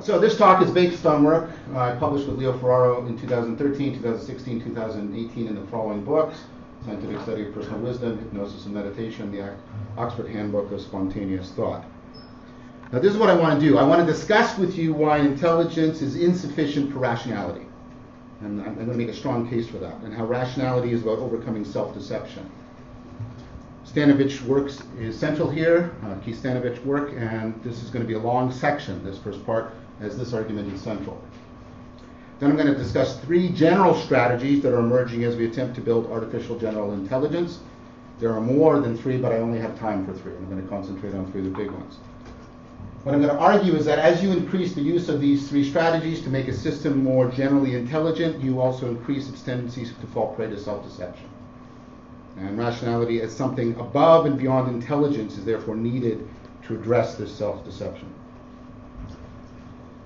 So this talk is based on work I published with Leo Ferraro in 2013, 2016, 2018 in the following books: Scientific Study of Personal Wisdom, Hypnosis and Meditation, the Oxford Handbook of Spontaneous Thought. Now this is what I want to do. I want to discuss with you why intelligence is insufficient for rationality. And I'm going to make a strong case for that, and how rationality is about overcoming self-deception. Stanovich works is central here, Keith Stanovich work, and this is going to be a long section, this first part, as this argument is central. Then I'm going to discuss three general strategies that are emerging as we attempt to build artificial general intelligence. There are more than three, but I only have time for three. I'm going to concentrate on three of the big ones. What I'm going to argue is that as you increase the use of these three strategies to make a system more generally intelligent, you also increase its tendencies to fall prey to self-deception. And rationality as something above and beyond intelligence is therefore needed to address this self-deception.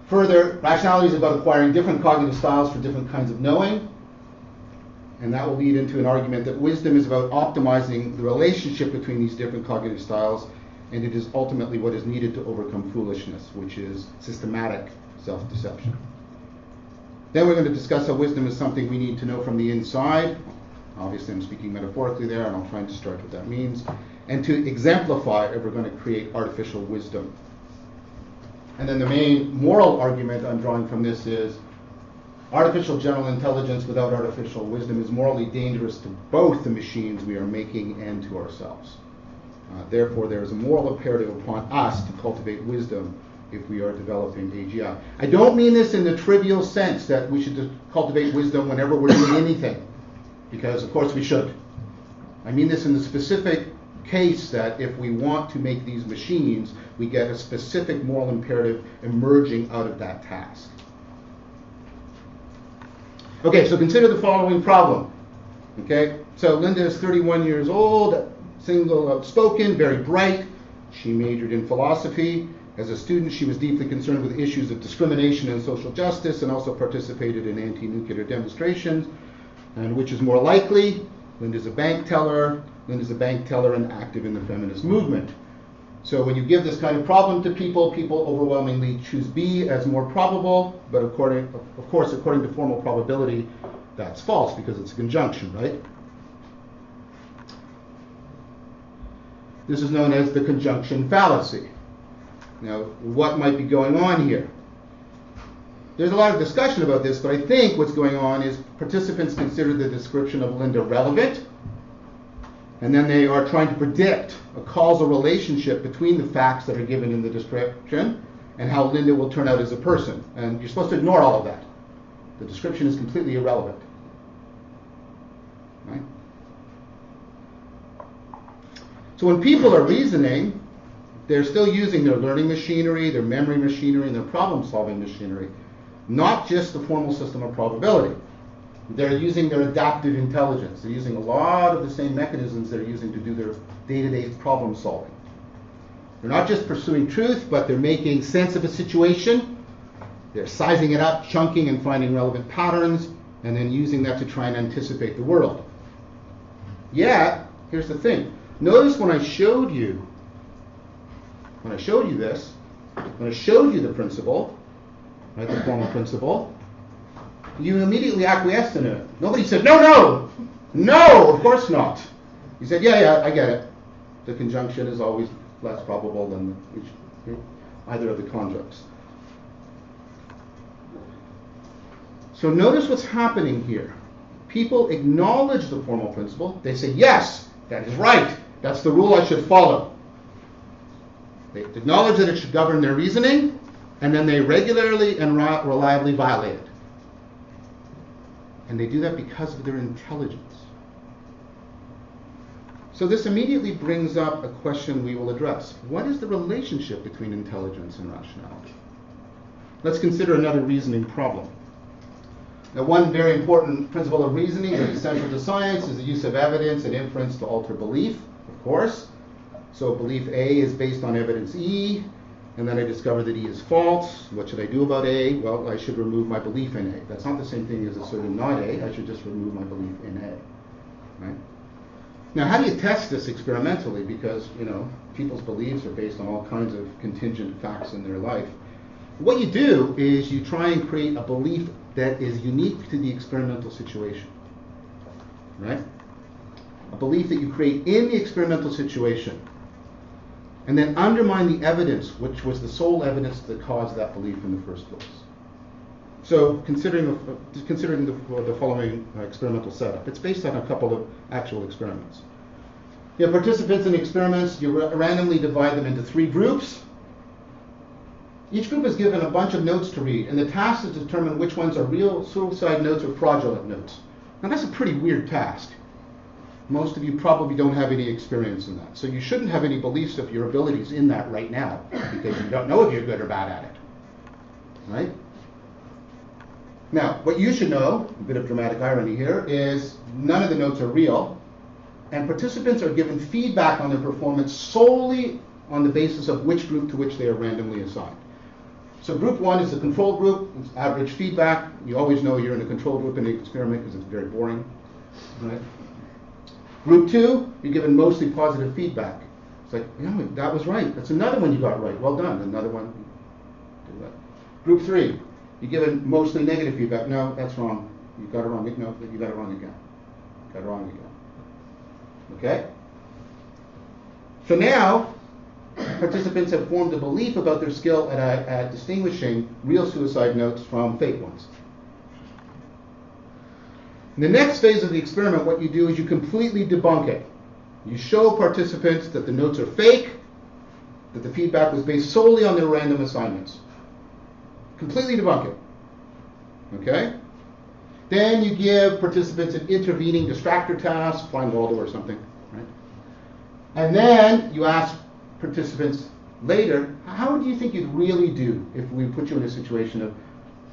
Further, rationality is about acquiring different cognitive styles for different kinds of knowing, and that will lead into an argument that wisdom is about optimizing the relationship between these different cognitive styles, and it is ultimately what is needed to overcome foolishness, which is systematic self-deception. Then we're going to discuss how wisdom is something we need to know from the inside. Obviously I'm speaking metaphorically there, and I'll try and describe what that means. And to exemplify if we're going to create artificial wisdom. And then the main moral argument I'm drawing from this is artificial general intelligence without artificial wisdom is morally dangerous to both the machines we are making and to ourselves. Therefore, there is a moral imperative upon us to cultivate wisdom if we are developing AGI. I don't mean this in the trivial sense that we should cultivate wisdom whenever we're doing anything, because of course we should. I mean this in the specific case that if we want to make these machines, we get a specific moral imperative emerging out of that task. Okay, so consider the following problem. Okay, so Linda is 31 years old, single, outspoken, very bright. She majored in philosophy. As a student, she was deeply concerned with issues of discrimination and social justice, and also participated in anti-nuclear demonstrations. And which is more likely? Linda's a bank teller. Linda's a bank teller and active in the feminist movement. So when you give this kind of problem to people, people overwhelmingly choose B as more probable, but of course, according to formal probability, that's false because it's a conjunction, right? This is known as the conjunction fallacy. Now, what might be going on here? There's a lot of discussion about this, but I think what's going on is participants consider the description of Linda relevant, and then they are trying to predict a causal relationship between the facts that are given in the description and how Linda will turn out as a person. And you're supposed to ignore all of that. The description is completely irrelevant. Right? So when people are reasoning, they're still using their learning machinery, their memory machinery, and their problem-solving machinery, not just the formal system of probability. They're using their adaptive intelligence. They're using a lot of the same mechanisms they're using to do their day-to-day problem solving. They're not just pursuing truth, but they're making sense of a situation. They're sizing it up, chunking, and finding relevant patterns, and then using that to try and anticipate the world. Yet, here's the thing. Notice when I showed you this, when I showed you the principle, right, the formal principle, you immediately acquiesced in it. Nobody said, no, of course not. You said, yeah, I get it. The conjunction is always less probable than either of the conjuncts. So notice what's happening here. People acknowledge the formal principle. They say, yes, that is right. That's the rule I should follow. They acknowledge that it should govern their reasoning, and then they regularly and reliably violate it. And they do that because of their intelligence. So this immediately brings up a question we will address. What is the relationship between intelligence and rationality? Let's consider another reasoning problem. Now, one very important principle of reasoning that is central to science is the use of evidence and inference to alter belief, of course. So belief A is based on evidence E, and then I discover that E is false. What should I do about A? Well, I should remove my belief in A. That's not the same thing as asserting not A. I should just remove my belief in A. Right? Now, how do you test this experimentally? Because, people's beliefs are based on all kinds of contingent facts in their life. What you do is you try and create a belief that is unique to the experimental situation, right? A belief that you create in the experimental situation, and then undermine the evidence, which was the sole evidence that caused that belief in the first place. So considering the following experimental setup, it's based on a couple of actual experiments. You have participants in experiments, you randomly divide them into 3 groups. Each group is given a bunch of notes to read, and the task is to determine which ones are real suicide notes or fraudulent notes. Now that's a pretty weird task. Most of you probably don't have any experience in that. So you shouldn't have any beliefs of your abilities in that right now, because you don't know if you're good or bad at it. Right? Now, what you should know, a bit of dramatic irony here, is none of the notes are real, and participants are given feedback on their performance solely on the basis of which group to which they are randomly assigned. So group 1 is the control group. It's average feedback. You always know you're in a control group in the experiment because it's very boring. Right? Group 2, you're given mostly positive feedback. It's like, no, that was right. That's another one you got right. Well done. Another one. Do that. Group 3, you're given mostly negative feedback. No, that's wrong. You got it wrong. No, you got it wrong again. Got it wrong again. Okay? So now, participants have formed a belief about their skill at distinguishing real suicide notes from fake ones. In the next phase of the experiment, what you do is you completely debunk it. You show participants that the notes are fake, that the feedback was based solely on their random assignments. Completely debunk it. Okay? Then you give participants an intervening distractor task, find Waldo or something. Right? And then you ask participants later, how do you think you'd really do if we put you in a situation of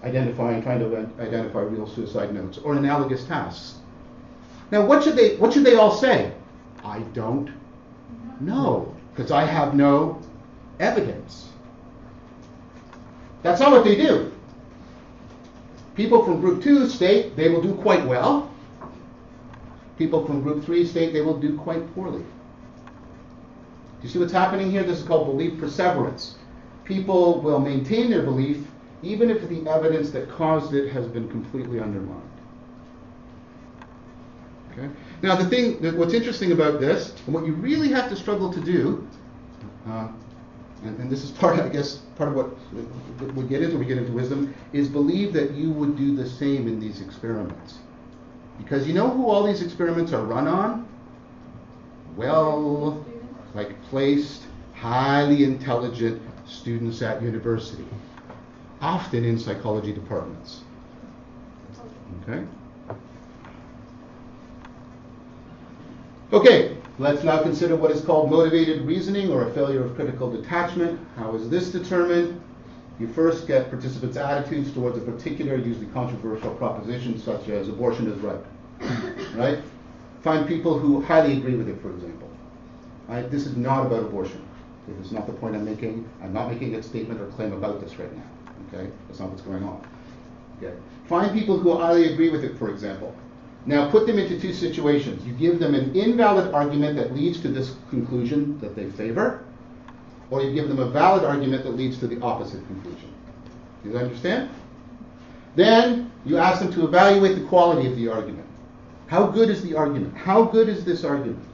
trying to identify real suicide notes or analogous tasks? Now, what should they all say? I don't know, because I have no evidence. That's not what they do. People from group 2 state they will do quite well. People from group 3 state they will do quite poorly. Do you see what's happening here? This is called belief perseverance. People will maintain their belief even if the evidence that caused it has been completely undermined. Okay? Now, what's interesting about this, and what you really have to struggle to do, and this is part of what we get into wisdom, is believe that you would do the same in these experiments. Because you know who all these experiments are run on? Well, placed, highly intelligent students at university, often in psychology departments. Okay? Okay, let's now consider what is called motivated reasoning or a failure of critical detachment. How is this determined? You first get participants' attitudes towards a particular, usually controversial proposition, such as abortion is right. Right? Find people who highly agree with it, for example. Right? This is not about abortion. This is not the point I'm making. I'm not making a statement or claim about this right now. Okay? That's not what's going on. Okay? Find people who highly agree with it, for example. Now put them into 2 situations. You give them an invalid argument that leads to this conclusion that they favor, or you give them a valid argument that leads to the opposite conclusion. Do you understand? Then you ask them to evaluate the quality of the argument. How good is the argument? How good is this argument?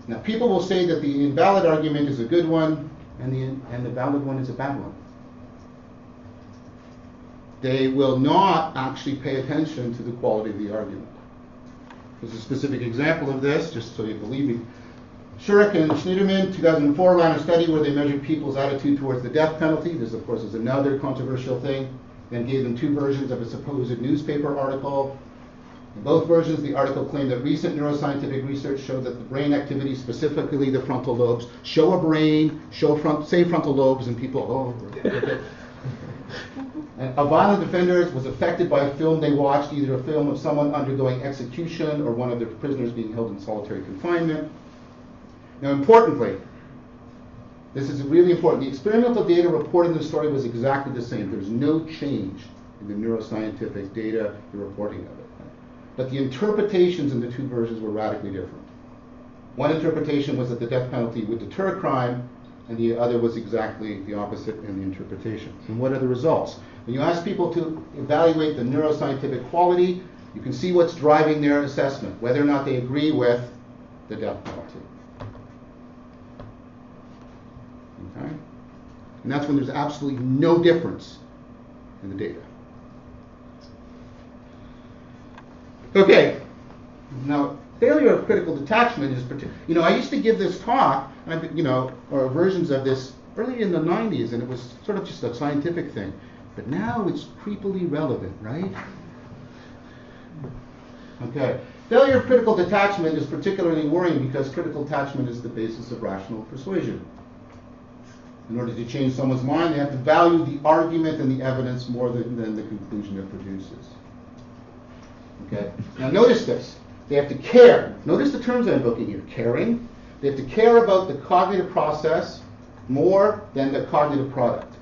Now people will say that the invalid argument is a good one and the valid one is a bad one. They will not actually pay attention to the quality of the argument. There's a specific example of this, just so you believe me. Shurek and Schneiderman, 2004, ran a study where they measured people's attitude towards the death penalty. This, of course, is another controversial thing. Then gave them 2 versions of a supposed newspaper article. In both versions, the article claimed that recent neuroscientific research showed that the brain activity, specifically the frontal lobes, show a brain, say frontal lobes, and people, okay. And a violent offender was affected by a film they watched, either a film of someone undergoing execution or one of their prisoners being held in solitary confinement. Now, importantly, this is really important. The experimental data reported in the story was exactly the same. There's no change in the neuroscientific data, the reporting of it. But the interpretations in the 2 versions were radically different. One interpretation was that the death penalty would deter crime. and the other was exactly the opposite in the interpretation. And what are the results? When you ask people to evaluate the neuroscientific quality, you can see what's driving their assessment, whether or not they agree with the death penalty. Okay? And that's when there's absolutely no difference in the data. Okay, now failure of critical detachment is particular. I used to give this talk, or versions of this early in the 90s, and it was sort of just a scientific thing. But now it's creepily relevant, right? Okay, failure of critical detachment is particularly worrying because critical detachment is the basis of rational persuasion. In order to change someone's mind, they have to value the argument and the evidence more than the conclusion it produces. Okay. Now notice this. They have to care. Notice the terms I'm invoking here. Caring. They have to care about the cognitive process more than the cognitive product.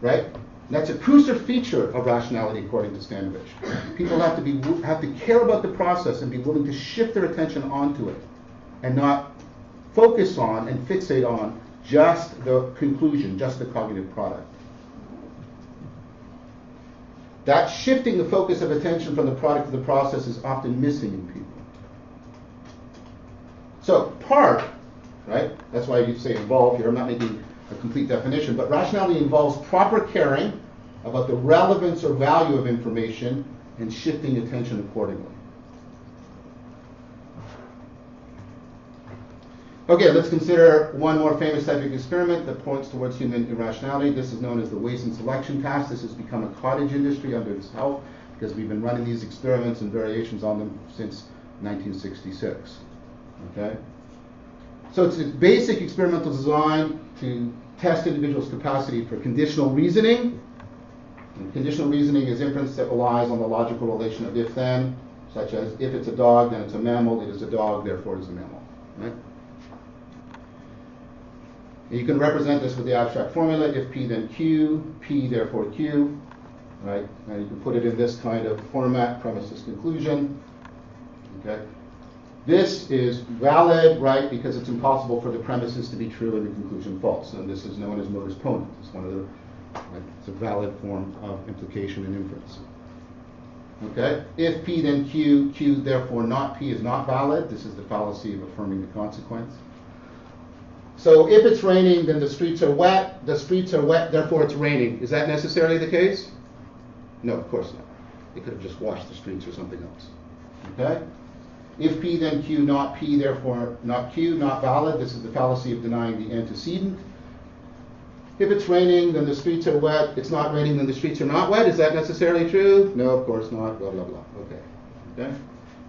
Right? And that's a crucial feature of rationality according to Stanovich. People have to care about the process and be willing to shift their attention onto it and not focus on and fixate on just the conclusion, just the cognitive product. That shifting the focus of attention from the product to the process is often missing in people. So, part, right? That's why you say involve here. I'm not making a complete definition, but rationality involves proper caring about the relevance or value of information and shifting attention accordingly. Okay, let's consider one more famous scientific experiment that points towards human irrationality. This is known as the Waste and Selection Task. This has become a cottage industry under its help because we've been running these experiments and variations on them since 1966. Okay? So it's a basic experimental design to test individuals' capacity for conditional reasoning. And conditional reasoning is inference that relies on the logical relation of if-then, such as if it's a dog, then it's a mammal, it is a dog, therefore it is a mammal. Right? And you can represent this with the abstract formula, if P then Q, P therefore Q, right? And you can put it in this kind of format, premises conclusion, okay? This is valid, right, because it's impossible for the premises to be true and the conclusion false. And this is known as modus ponens. It's one of the, it's a valid form of implication and inference. Okay? If P then Q, Q therefore not P is not valid. This is the fallacy of affirming the consequence. So if it's raining, then the streets are wet. The streets are wet, therefore it's raining. Is that necessarily the case? No, of course not. They could have just washed the streets or something else. Okay? If P then Q, not P, therefore not Q, not valid. This is the fallacy of denying the antecedent. If it's raining, then the streets are wet. It's not raining, then the streets are not wet. Is that necessarily true? No, of course not. Blah, blah, blah. Okay. Okay?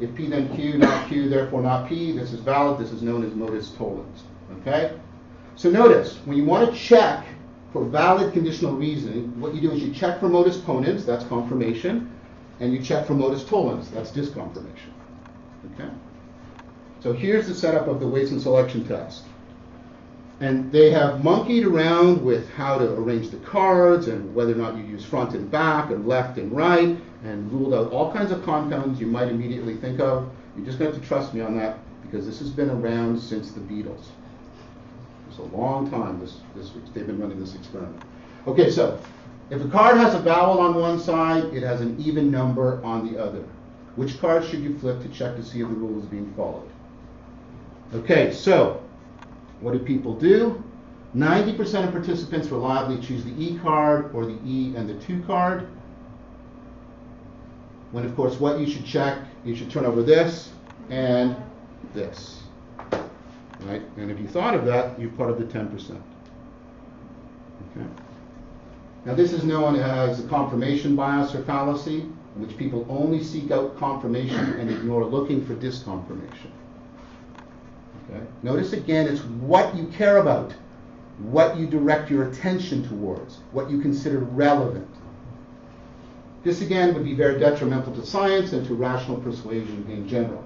If P then Q, not Q, therefore not P. This is valid. This is known as modus tollens. Okay? So notice, when you want to check for valid conditional reasoning, what you do is you check for modus ponens, that's confirmation, and you check for modus tollens, that's disconfirmation. Okay? So here's the setup of the weights and selection test. And they have monkeyed around with how to arrange the cards and whether or not you use front and back and left and right, and ruled out all kinds of compounds you might immediately think of. You're just going to have to trust me on that because this has been around since the Beatles. It's a long time this week. They've been running this experiment. Okay, so if a card has a vowel on one side, it has an even number on the other. Which card should you flip to check to see if the rule is being followed? Okay, so what do people do? 90% of participants reliably choose the E card or the E and the 2 card. When, of course, what you should check, you should turn over this and this. Right? And if you thought of that, you're part of the 10%. Okay? Now this is known as the confirmation bias or fallacy, in which people only seek out confirmation and ignore looking for disconfirmation. Okay? Notice again, it's what you care about, what you direct your attention towards, what you consider relevant. This again would be very detrimental to science and to rational persuasion in general.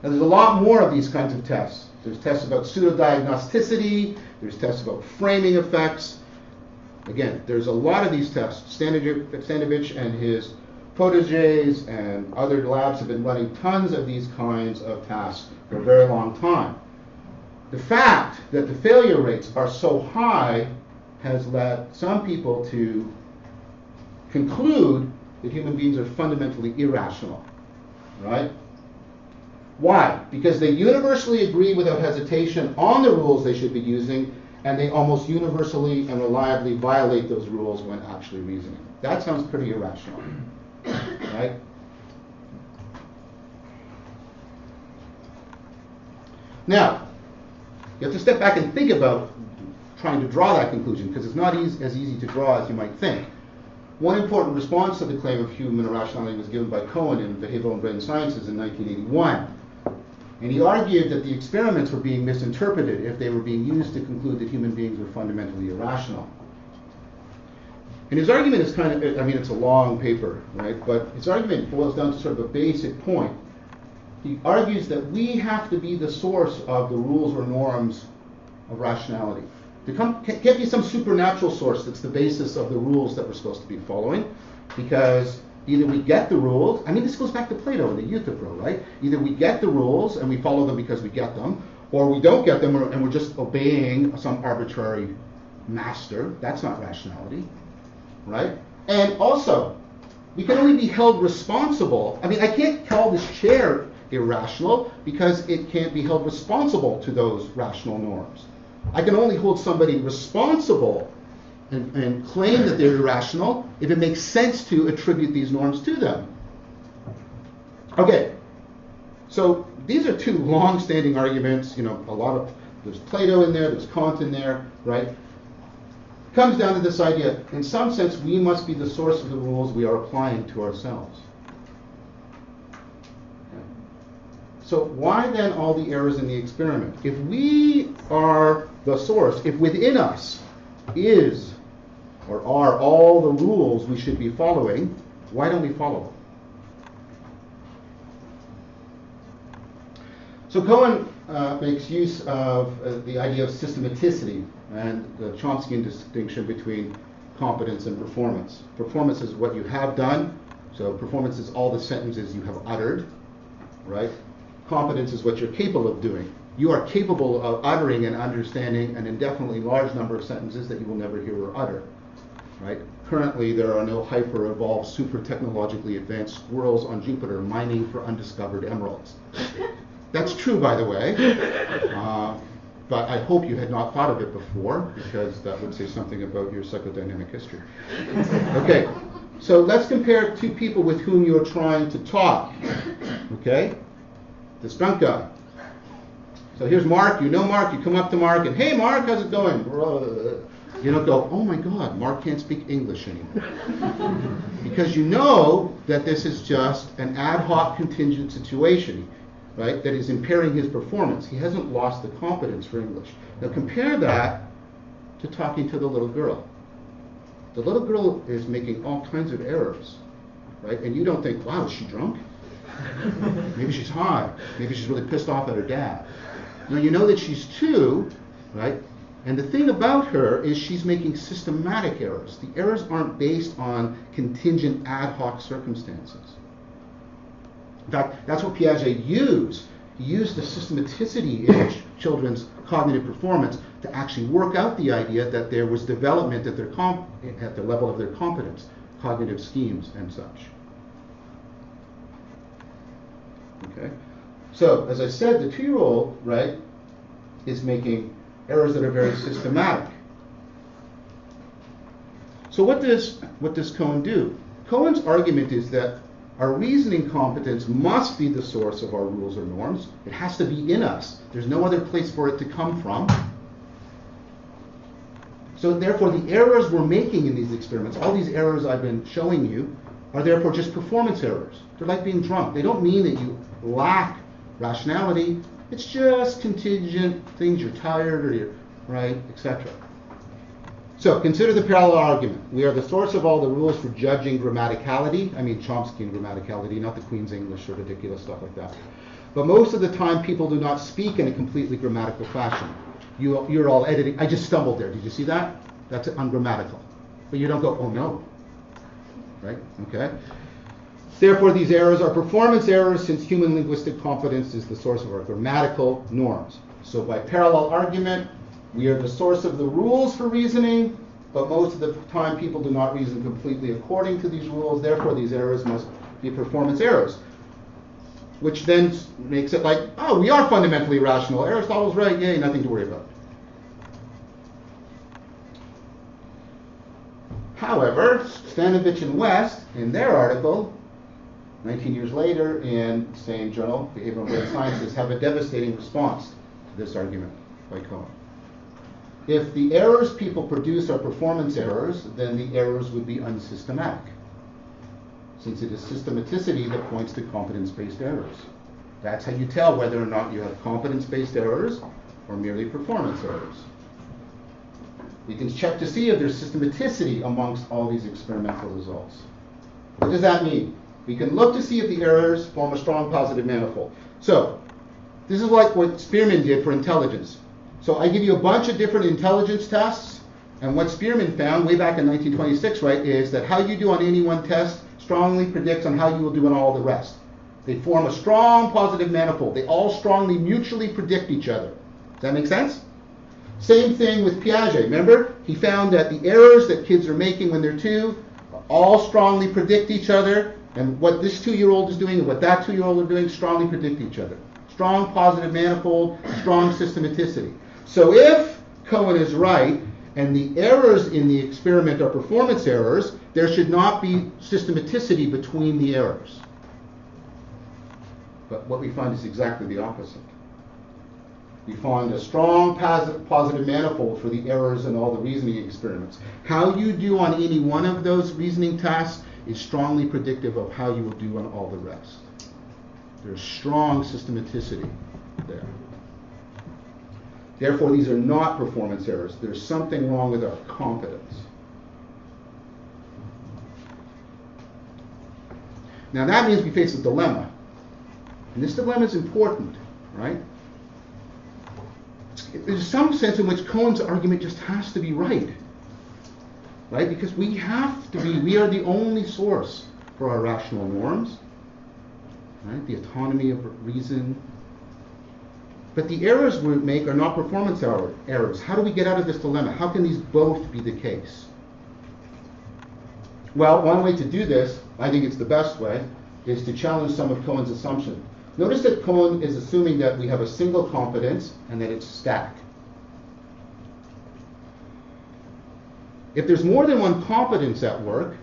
Now there's a lot more of these kinds of tests. There's tests about pseudo-diagnosticity, there's tests about framing effects. Again, there's a lot of these tests. Stanovich and his proteges and other labs have been running tons of these kinds of tasks for a very long time. The fact that the failure rates are so high has led some people to conclude that human beings are fundamentally irrational, right? Why? Because they universally agree without hesitation on the rules they should be using, and they almost universally and reliably violate those rules when actually reasoning. That sounds pretty irrational, right? Now, you have to step back and think about trying to draw that conclusion, because it's not as easy to draw as you might think. One important response to the claim of human irrationality was given by Cohen in Behavioral and Brain Sciences in 1981. And he argued that the experiments were being misinterpreted if they were being used to conclude that human beings were fundamentally irrational. And his argument is kind of, it's a long paper, right? But his argument boils down to sort of a basic point. He argues that we have to be the source of the rules or norms of rationality. There can't be some supernatural source that's the basis of the rules that we're supposed to be following, because either we get the rules, this goes back to Plato and the Euthyphro, right? Either we get the rules and we follow them because we get them, or we don't get them and we're just obeying some arbitrary master. That's not rationality, right? And also, we can only be held responsible. I can't call this chair irrational because it can't be held responsible to those rational norms. I can only hold somebody responsible and claim that they're irrational if it makes sense to attribute these norms to them. Okay, so these are two long-standing arguments. There's Plato in there, there's Kant in there, right? It comes down to this idea, in some sense, we must be the source of the rules we are applying to ourselves. So why then all the errors in the experiment? If we are the source, if within us is or are all the rules we should be following, why don't we follow them? So Cohen makes use of the idea of systematicity and the Chomskyan distinction between competence and performance. Performance is what you have done, so performance is all the sentences you have uttered, right? Competence is what you're capable of doing. You are capable of uttering and understanding an indefinitely large number of sentences that you will never hear or utter, right? Currently, there are no hyper-evolved, super-technologically advanced squirrels on Jupiter mining for undiscovered emeralds. That's true, by the way, but I hope you had not thought of it before, because that would say something about your psychodynamic history. Okay, so let's compare two people with whom you're trying to talk, okay? This drunk guy. So here's Mark. You know Mark. You come up to Mark and, hey, Mark, how's it going? You don't go, oh my God, Mark can't speak English anymore. Because you know that this is just an ad hoc contingent situation, right, that is impairing his performance. He hasn't lost the competence for English. Now compare that to talking to the little girl. The little girl is making all kinds of errors, right? And you don't think, wow, is she drunk? Maybe she's high. Maybe she's really pissed off at her dad. Now you know that she's two, right? And the thing about her is she's making systematic errors. The errors aren't based on contingent ad hoc circumstances. In fact, that's what Piaget used. He used the systematicity in children's cognitive performance to actually work out the idea that there was development at the level of their competence, cognitive schemes and such. Okay, so as I said, the 2-year-old, right, is making errors that are very systematic. So what does Cohen do? Cohen's argument is that our reasoning competence must be the source of our rules or norms. It has to be in us. There's no other place for it to come from. So therefore, the errors we're making in these experiments, all these errors I've been showing you, are therefore just performance errors. They're like being drunk. They don't mean that you lack rationality. It's just contingent things. You're tired or you're, right, etc. So consider the parallel argument. We are the source of all the rules for judging grammaticality. Chomskyan grammaticality, not the Queen's English or ridiculous stuff like that. But most of the time, people do not speak in a completely grammatical fashion. You're all editing. I just stumbled there. Did you see that? That's ungrammatical. But you don't go, oh no. Right? Okay. Therefore, these errors are performance errors since human linguistic competence is the source of our grammatical norms. So by parallel argument, we are the source of the rules for reasoning, but most of the time people do not reason completely according to these rules. Therefore, these errors must be performance errors, which then makes it like, oh, we are fundamentally rational. Aristotle's right, yay, nothing to worry about. However, Stanovich and West, in their article, 19 years later, in the same journal, Behavioral and Brain Sciences, have a devastating response to this argument by Cohen. If the errors people produce are performance errors, then the errors would be unsystematic, since it is systematicity that points to competence-based errors. That's how you tell whether or not you have competence-based errors or merely performance errors. We can check to see if there's systematicity amongst all these experimental results. What does that mean? We can look to see if the errors form a strong positive manifold. So, this is like what Spearman did for intelligence. So I give you a bunch of different intelligence tests, and what Spearman found way back in 1926, right, is that how you do on any one test strongly predicts on how you will do on all the rest. They form a strong positive manifold. They all strongly mutually predict each other. Does that make sense? Same thing with Piaget. Remember, he found that the errors that kids are making when they're 2 all strongly predict each other, and what this 2-year-old is doing and what that 2-year-old are doing strongly predict each other. Strong positive manifold, strong systematicity. So if Cohen is right, and the errors in the experiment are performance errors, there should not be systematicity between the errors. But what we find is exactly the opposite. We find a strong positive manifold for the errors in all the reasoning experiments. How you do on any one of those reasoning tasks is strongly predictive of how you will do on all the rest. There's strong systematicity there. Therefore, these are not performance errors. There's something wrong with our competence. Now that means we face a dilemma. And this dilemma is important, right? There's some sense in which Cohen's argument just has to be right. Right? Because we are the only source for our rational norms. Right? The autonomy of reason. But the errors we make are not performance errors. How do we get out of this dilemma? How can these both be the case? Well, one way to do this, I think it's the best way, is to challenge some of Cohen's assumptions. Notice that Cohen is assuming that we have a single competence and that it's static. If there's more than one competence at work,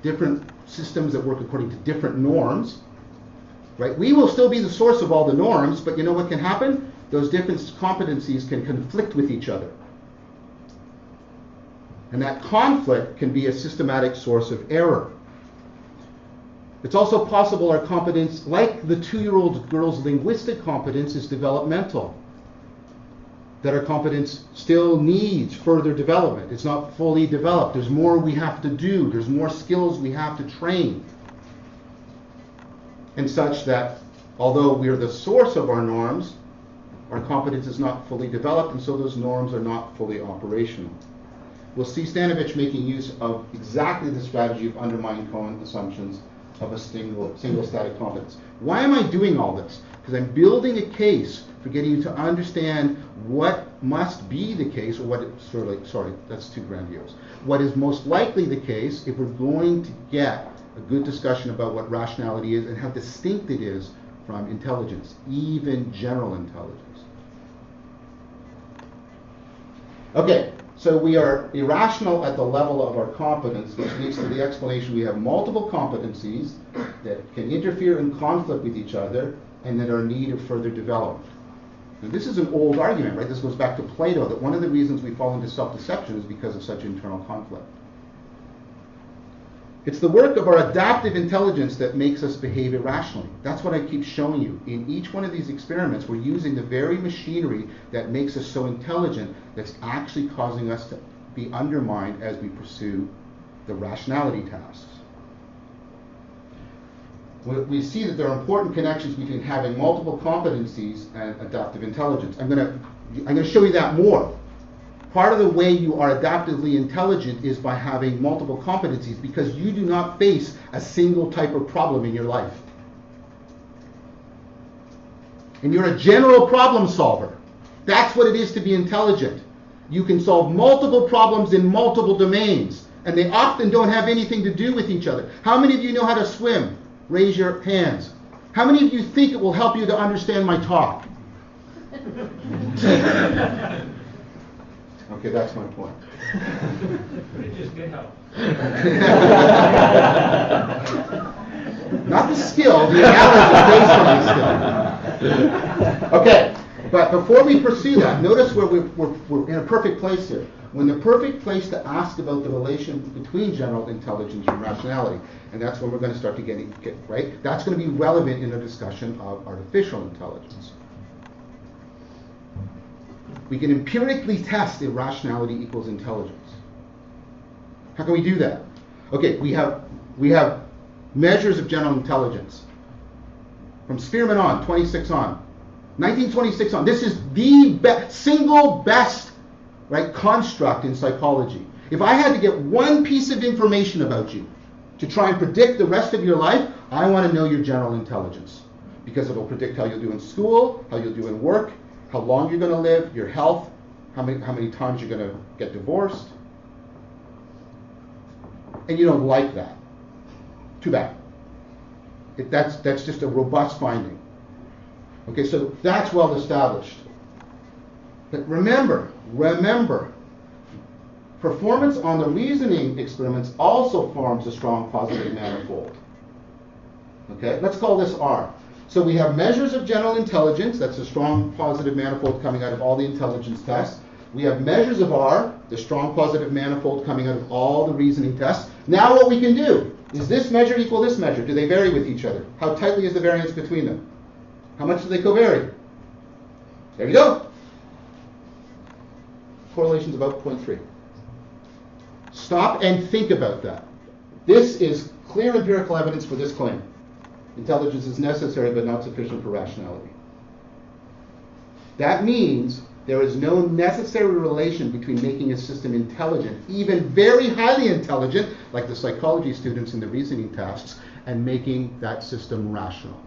different systems that work according to different norms, right? We will still be the source of all the norms, but you know what can happen? Those different competencies can conflict with each other. And that conflict can be a systematic source of error. It's also possible our competence, like the 2-year-old girl's linguistic competence, is developmental. That our competence still needs further development. It's not fully developed. There's more we have to do. There's more skills we have to train. And such that, although we're the source of our norms, our competence is not fully developed, and so those norms are not fully operational. We'll see Stanovich making use of exactly the strategy of undermining Cohen's assumptions of a single static competence. Why am I doing all this? Because I'm building a case for getting you to understand what must be the case, or what that's too grandiose. What is most likely the case if we're going to get a good discussion about what rationality is and how distinct it is from intelligence, even general intelligence. Okay, so we are irrational at the level of our competence, which leads to the explanation we have multiple competencies that can interfere in conflict with each other and that are in need of further development. Now, this is an old argument, right? This goes back to Plato, that one of the reasons we fall into self-deception is because of such internal conflict. It's the work of our adaptive intelligence that makes us behave irrationally. That's what I keep showing you. In each one of these experiments, we're using the very machinery that makes us so intelligent that's actually causing us to be undermined as we pursue the rationality tasks. We see that there are important connections between having multiple competencies and adaptive intelligence. I'm going to show you that more. Part of the way you are adaptively intelligent is by having multiple competencies, because you do not face a single type of problem in your life. And you're a general problem solver. That's what it is to be intelligent. You can solve multiple problems in multiple domains, and they often don't have anything to do with each other. How many of you know how to swim? Raise your hands. How many of you think it will help you to understand my talk? Okay, that's my point. It just good help. Not the skill, the analysis based on the skill. Okay, but before we pursue that, notice where we're in a perfect place here. We're in the perfect place to ask about the relation between general intelligence and rationality. And that's when we're going to start to get right? That's going to be relevant in a discussion of artificial intelligence. We can empirically test if rationality equals intelligence. How can we do that? Okay, we have measures of general intelligence. From Spearman on, 26 on. 1926 on. This is the single best, right, construct in psychology. If I had to get one piece of information about you to try and predict the rest of your life, I want to know your general intelligence. Because it'll predict how you'll do in school, how you'll do in work, how long you're going to live, your health, how many times you're going to get divorced. And you don't like that. Too bad. That's just a robust finding. Okay, so that's well established. But remember, performance on the reasoning experiments also forms a strong positive manifold. Okay, let's call this R. So we have measures of general intelligence, that's a strong positive manifold coming out of all the intelligence tests. We have measures of R, the strong positive manifold coming out of all the reasoning tests. Now what we can do is this measure equal this measure. Do they vary with each other? How tightly is the variance between them? How much do they covary? There you go. Correlation's about 0.3. Stop and think about that. This is clear empirical evidence for this claim. Intelligence is necessary but not sufficient for rationality. That means there is no necessary relation between making a system intelligent, even very highly intelligent, like the psychology students in the reasoning tasks, and making that system rational.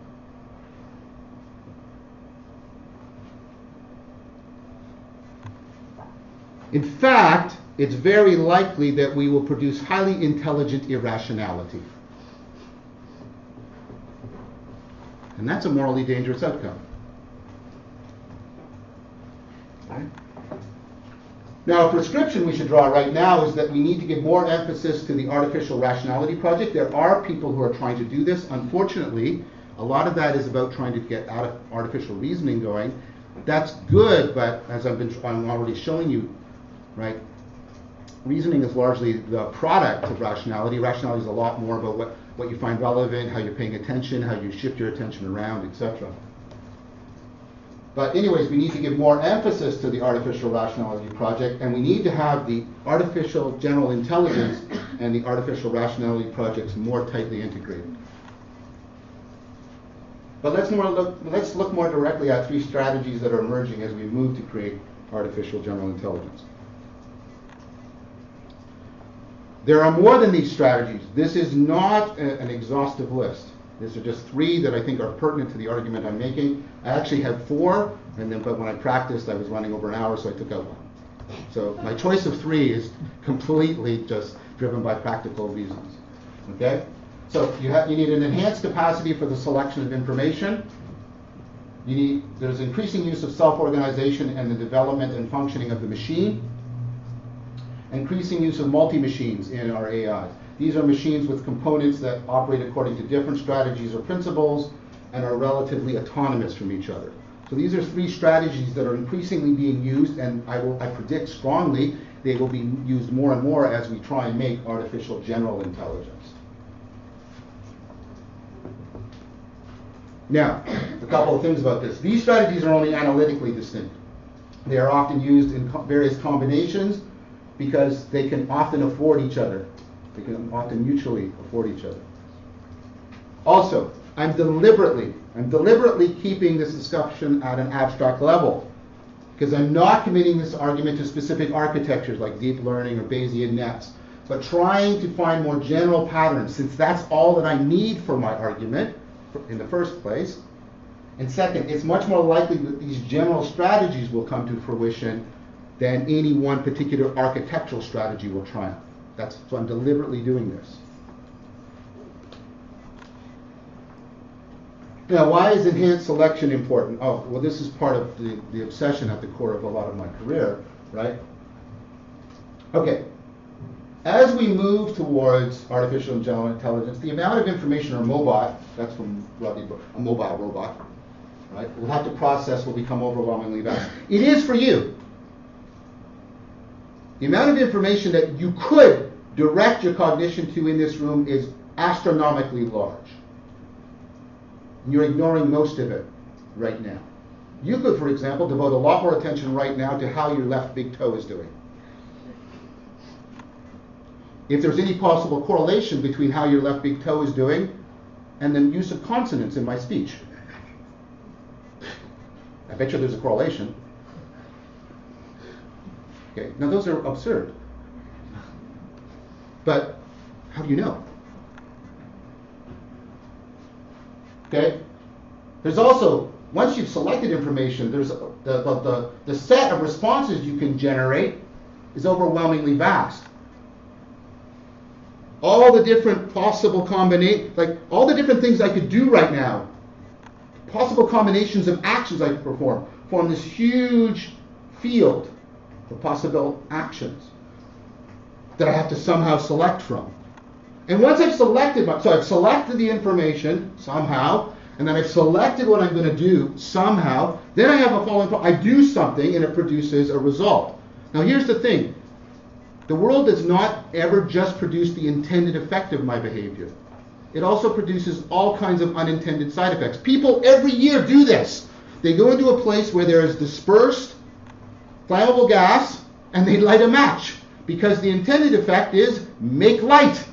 In fact, it's very likely that we will produce highly intelligent irrationality. And that's a morally dangerous outcome. Right? Now, a prescription we should draw right now is that we need to give more emphasis to the artificial rationality project. There are people who are trying to do this. Unfortunately, a lot of that is about trying to get out of artificial reasoning going. That's good, but as I'm already showing you, right? Reasoning is largely the product of rationality. Rationality is a lot more about what you find relevant, how you're paying attention, how you shift your attention around, etc. But anyways, we need to give more emphasis to the artificial rationality project, and we need to have the artificial general intelligence and the artificial rationality projects more tightly integrated. But let's look more directly at three strategies that are emerging as we move to create artificial general intelligence. There are more than these strategies. This is not an exhaustive list. These are just three that I think are pertinent to the argument I'm making. I actually had four, but when I practiced, I was running over an hour, so I took out one. So my choice of three is completely just driven by practical reasons. Okay? So you need an enhanced capacity for the selection of information. There's increasing use of self-organization and the development and functioning of the machine. Increasing use of multi-machines in our AIs. These are machines with components that operate according to different strategies or principles and are relatively autonomous from each other. So these are three strategies that are increasingly being used, and I predict strongly they will be used more and more as we try and make artificial general intelligence. Now, a couple of things about this. These strategies are only analytically distinct. They are often used in various combinations because they can often afford each other. They can often mutually afford each other. Also, I'm deliberately keeping this discussion at an abstract level. because I'm not committing this argument to specific architectures like deep learning or Bayesian nets, but trying to find more general patterns, since that's all that I need for my argument in the first place. And second, it's much more likely that these general strategies will come to fruition than any one particular architectural strategy will triumph. So I'm deliberately doing this. Now, why is enhanced selection important? Oh, well, this is part of the obsession at the core of a lot of my career, right? Okay. As we move towards artificial and general intelligence, the amount of information or mobile, that's from Rodney Book, a mobile robot, right, we'll have to process will become overwhelmingly vast. It is for you. The amount of information that you could direct your cognition to in this room is astronomically large. And you're ignoring most of it right now. You could, for example, devote a lot more attention right now to how your left big toe is doing. If there's any possible correlation between how your left big toe is doing and the use of consonants in my speech. I bet you there's a correlation. Okay, now those are absurd. But how do you know? Okay? There's also, once you've selected information, there's the set of responses you can generate is overwhelmingly vast. All the different possible combinations, like all the different things I could do right now, possible combinations of actions I could perform, form this huge field of possible actions that I have to somehow select from. And once I've selected, so I've selected the information somehow, and then I've selected what I'm going to do somehow, then I have a following, I do something and it produces a result. Now here's the thing. The world does not ever just produce the intended effect of my behavior. It also produces all kinds of unintended side effects. People every year do this. They go into a place where there is dispersed flammable gas and they light a match because the intended effect is make light.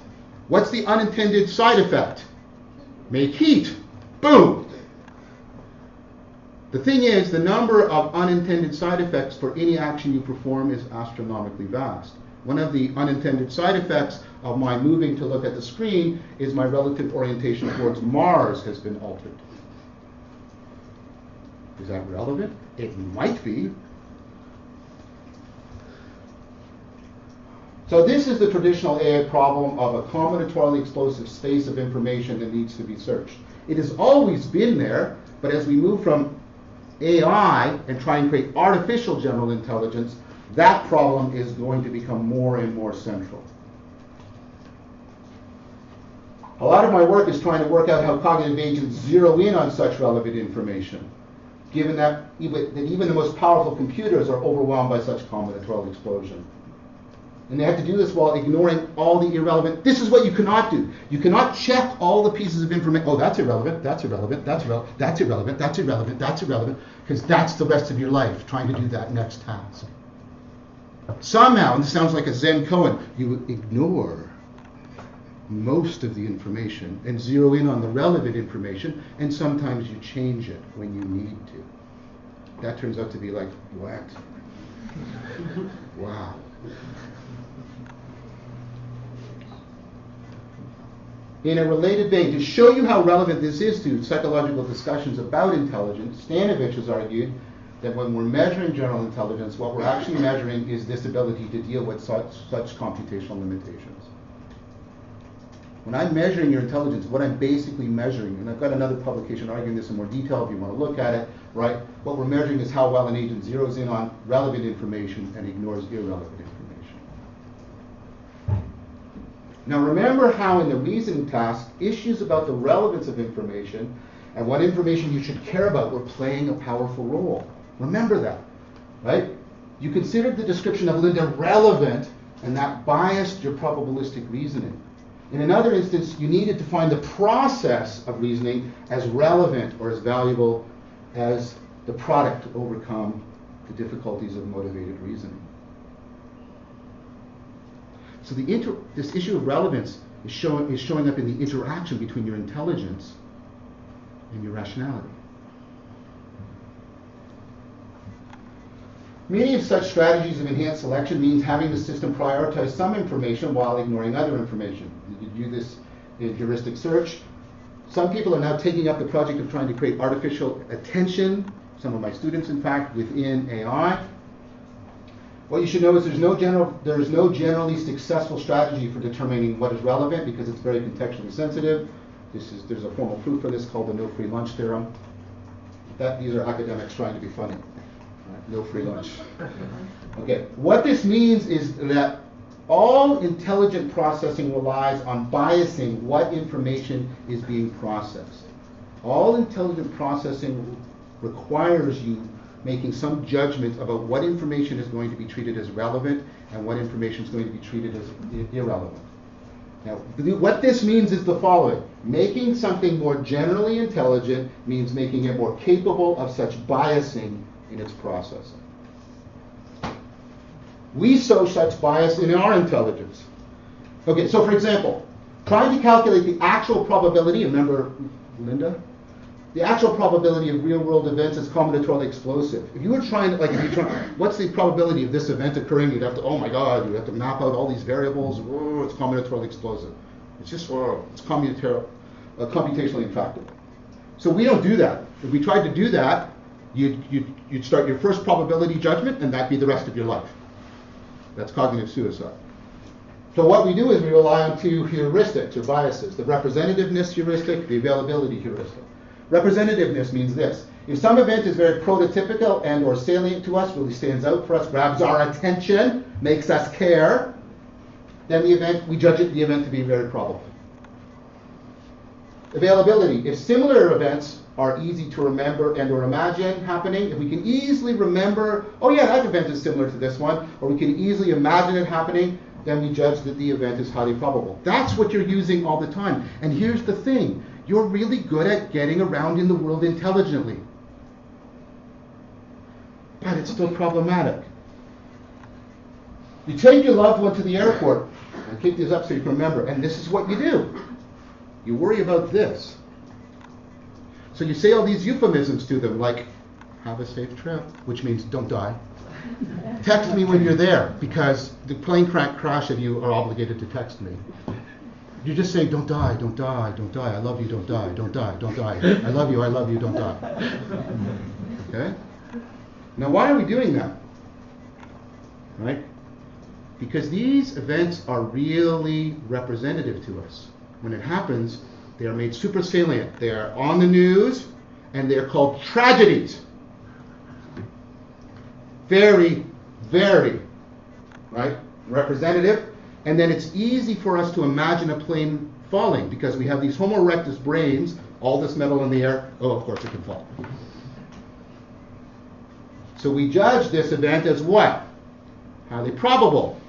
What's the unintended side effect? Make heat. Boom. The thing is, the number of unintended side effects for any action you perform is astronomically vast. One of the unintended side effects of my moving to look at the screen is my relative orientation towards Mars has been altered. Is that relevant? It might be. So this is the traditional AI problem of a combinatorially explosive space of information that needs to be searched. It has always been there, but as we move from AI and try and create artificial general intelligence, that problem is going to become more and more central. A lot of my work is trying to work out how cognitive agents zero in on such relevant information, given that even the most powerful computers are overwhelmed by such combinatorial explosion. And they have to do this while ignoring all the irrelevant. This is what you cannot do. You cannot check all the pieces of information. Oh, that's irrelevant, that's irrelevant, that's irrelevant, that's irrelevant, that's irrelevant, that's irrelevant, because that's the rest of your life, trying to do that next task. Somehow, and this sounds like a Zen koan, you ignore most of the information and zero in on the relevant information, and sometimes you change it when you need to. That turns out to be like, what? Wow. In a related vein, to show you how relevant this is to psychological discussions about intelligence, Stanovich has argued that when we're measuring general intelligence, what we're actually measuring is this ability to deal with such computational limitations. When I'm measuring your intelligence, what I'm basically measuring, and I've got another publication arguing this in more detail if you want to look at it, right? What we're measuring is how well an agent zeroes in on relevant information and ignores irrelevant information. Now remember how in the reasoning task, issues about the relevance of information and what information you should care about were playing a powerful role. Remember that, right? You considered the description of Linda relevant, and that biased your probabilistic reasoning. In another instance, you needed to find the process of reasoning as relevant or as valuable as the product to overcome the difficulties of motivated reasoning. So this issue of relevance is showing up in the interaction between your intelligence and your rationality. Many of such strategies of enhanced selection means having the system prioritize some information while ignoring other information. You could do this in heuristic search. Some people are now taking up the project of trying to create artificial attention, some of my students in fact, within AI. What you should know is there's no generally successful strategy for determining what is relevant because it's very contextually sensitive. There's a formal proof for this called the no free lunch theorem. These are academics trying to be funny. Right? No free lunch. Okay. What this means is that all intelligent processing relies on biasing what information is being processed. All intelligent processing requires you making some judgment about what information is going to be treated as relevant and what information is going to be treated as irrelevant. Now, what this means is the following. Making something more generally intelligent means making it more capable of such biasing in its processing. We show such bias in our intelligence. Okay, so for example, trying to calculate the actual probability, remember Linda? The actual probability of real-world events is combinatorially explosive. If you were trying to, what's the probability of this event occurring? You'd have to, oh my God, you have to map out all these variables. Whoa, it's combinatorially explosive. It's just, it's computationally intractable. So we don't do that. If we tried to do that, you'd start your first probability judgment, and that'd be the rest of your life. That's cognitive suicide. So what we do is we rely on two heuristics or biases: the representativeness heuristic, the availability heuristic. Representativeness means this. If some event is very prototypical and or salient to us, really stands out for us, grabs our attention, makes us care, then we judge the event to be very probable. Availability. If similar events are easy to remember and or imagine happening, if we can easily remember, oh yeah, that event is similar to this one, or we can easily imagine it happening, then we judge that the event is highly probable. That's what you're using all the time. And here's the thing. You're really good at getting around in the world intelligently. But it's still problematic. You take your loved one to the airport, and keep these up so you can remember, and this is what you do. You worry about this. So you say all these euphemisms to them, like, have a safe trip, which means don't die. Text me when you're there, because the plane crash and you are obligated to text me. You're just saying, don't die, don't die, don't die. I love you, don't die, don't die, don't die. I love you, don't die. Okay? Now, why are we doing that? Right? Because these events are really representative to us. When it happens, they are made super salient. They are on the news, and they are called tragedies. Very, very, right? Representative. And then it's easy for us to imagine a plane falling because we have these Homo erectus brains, all this metal in the air. Oh, of course it can fall. So we judge this event as what? Highly probable.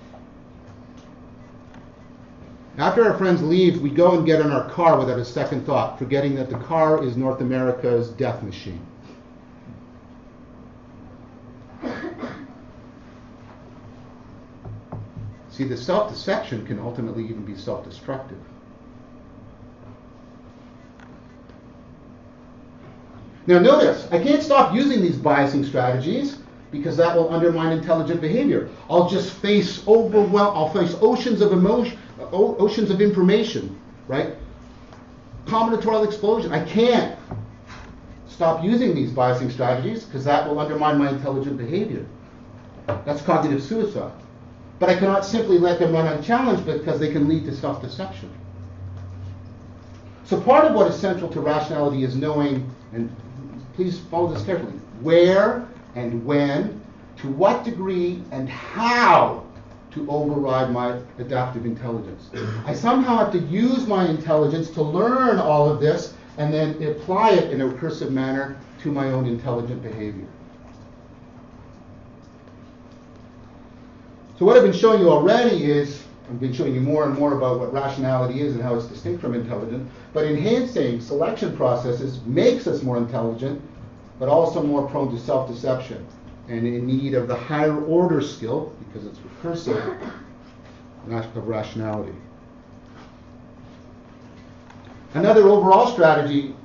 After our friends leave, we go and get in our car without a second thought, forgetting that the car is North America's death machine. See, the self-deception can ultimately even be self-destructive. Now notice, I can't stop using these biasing strategies because that will undermine intelligent behavior. I'll just face oceans of emotion, oceans of information, right? Combinatorial explosion. I can't stop using these biasing strategies because that will undermine my intelligent behavior. That's cognitive suicide. But I cannot simply let them run unchallenged because they can lead to self-deception. So part of what is central to rationality is knowing, and please follow this carefully, where and when, to what degree, and how to override my adaptive intelligence. I somehow have to use my intelligence to learn all of this and then apply it in a recursive manner to my own intelligent behavior. So what I've been showing you already is, I've been showing you more and more about what rationality is and how it's distinct from intelligence, but enhancing selection processes makes us more intelligent, but also more prone to self-deception and in need of the higher order skill, because it's recursive, of rationality. Another overall strategy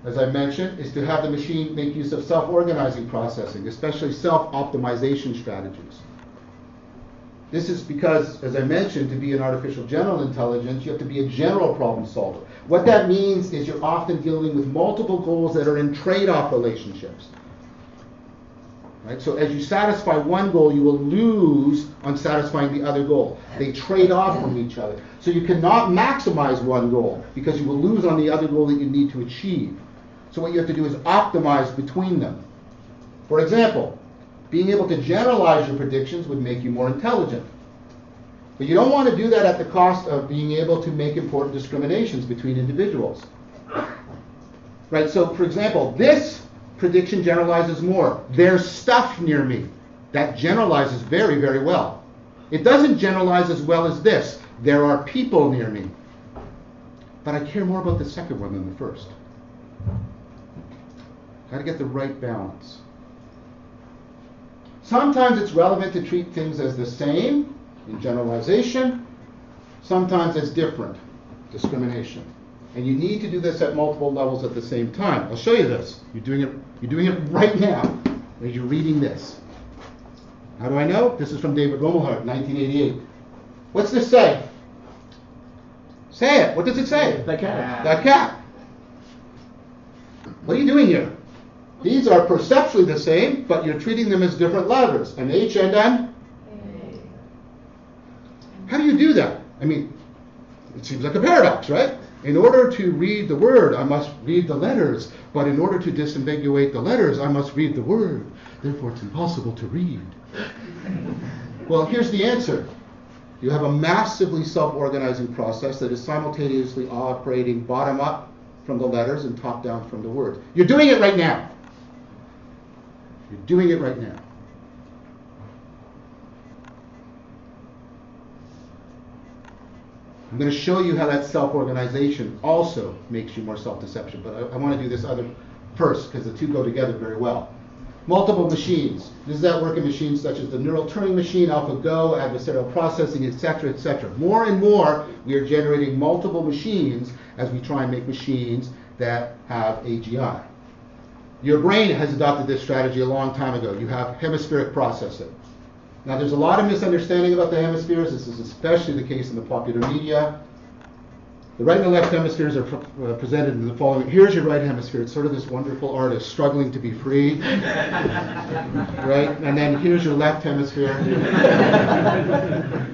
as I mentioned, is to have the machine make use of self-organizing processing, especially self-optimization strategies. This is because, as I mentioned, to be an artificial general intelligence, you have to be a general problem solver. What that means is you're often dealing with multiple goals that are in trade-off relationships. Right? So as you satisfy one goal, you will lose on satisfying the other goal. They trade off from each other. So you cannot maximize one goal because you will lose on the other goal that you need to achieve. So what you have to do is optimize between them. For example, being able to generalize your predictions would make you more intelligent. But you don't want to do that at the cost of being able to make important discriminations between individuals. Right? So, for example, this prediction generalizes more. There's stuff near me. That generalizes very, very well. It doesn't generalize as well as this. There are people near me. But I care more about the second one than the first. Got to get the right balance. Sometimes it's relevant to treat things as the same in generalization, sometimes as different, discrimination. And you need to do this at multiple levels at the same time. I'll show you this. You're doing it right now as you're reading this. How do I know? This is from David Romelhart, 1988. What's this say? Say it. What does it say? The cat. The cat. What are you doing here? These are perceptually the same, but you're treating them as different letters. An H and an A. How do you do that? I mean, it seems like a paradox, right? In order to read the word, I must read the letters. But in order to disambiguate the letters, I must read the word. Therefore, it's impossible to read. Well, here's the answer. You have a massively self-organizing process that is simultaneously operating bottom up from the letters and top down from the words. You're doing it right now. You're doing it right now. I'm going to show you how that self-organization also makes you more self-deception, but I want to do this other first because the two go together very well. Multiple machines. This is at work in machines such as the neural Turing machine, AlphaGo, adversarial processing, etc., etc. More and more, we are generating multiple machines as we try and make machines that have AGI. Your brain has adopted this strategy a long time ago. You have hemispheric processing. Now, there's a lot of misunderstanding about the hemispheres. This is especially the case in the popular media. The right and the left hemispheres are presented in the following. Here's your right hemisphere. It's sort of this wonderful artist struggling to be free. Right? And then here's your left hemisphere.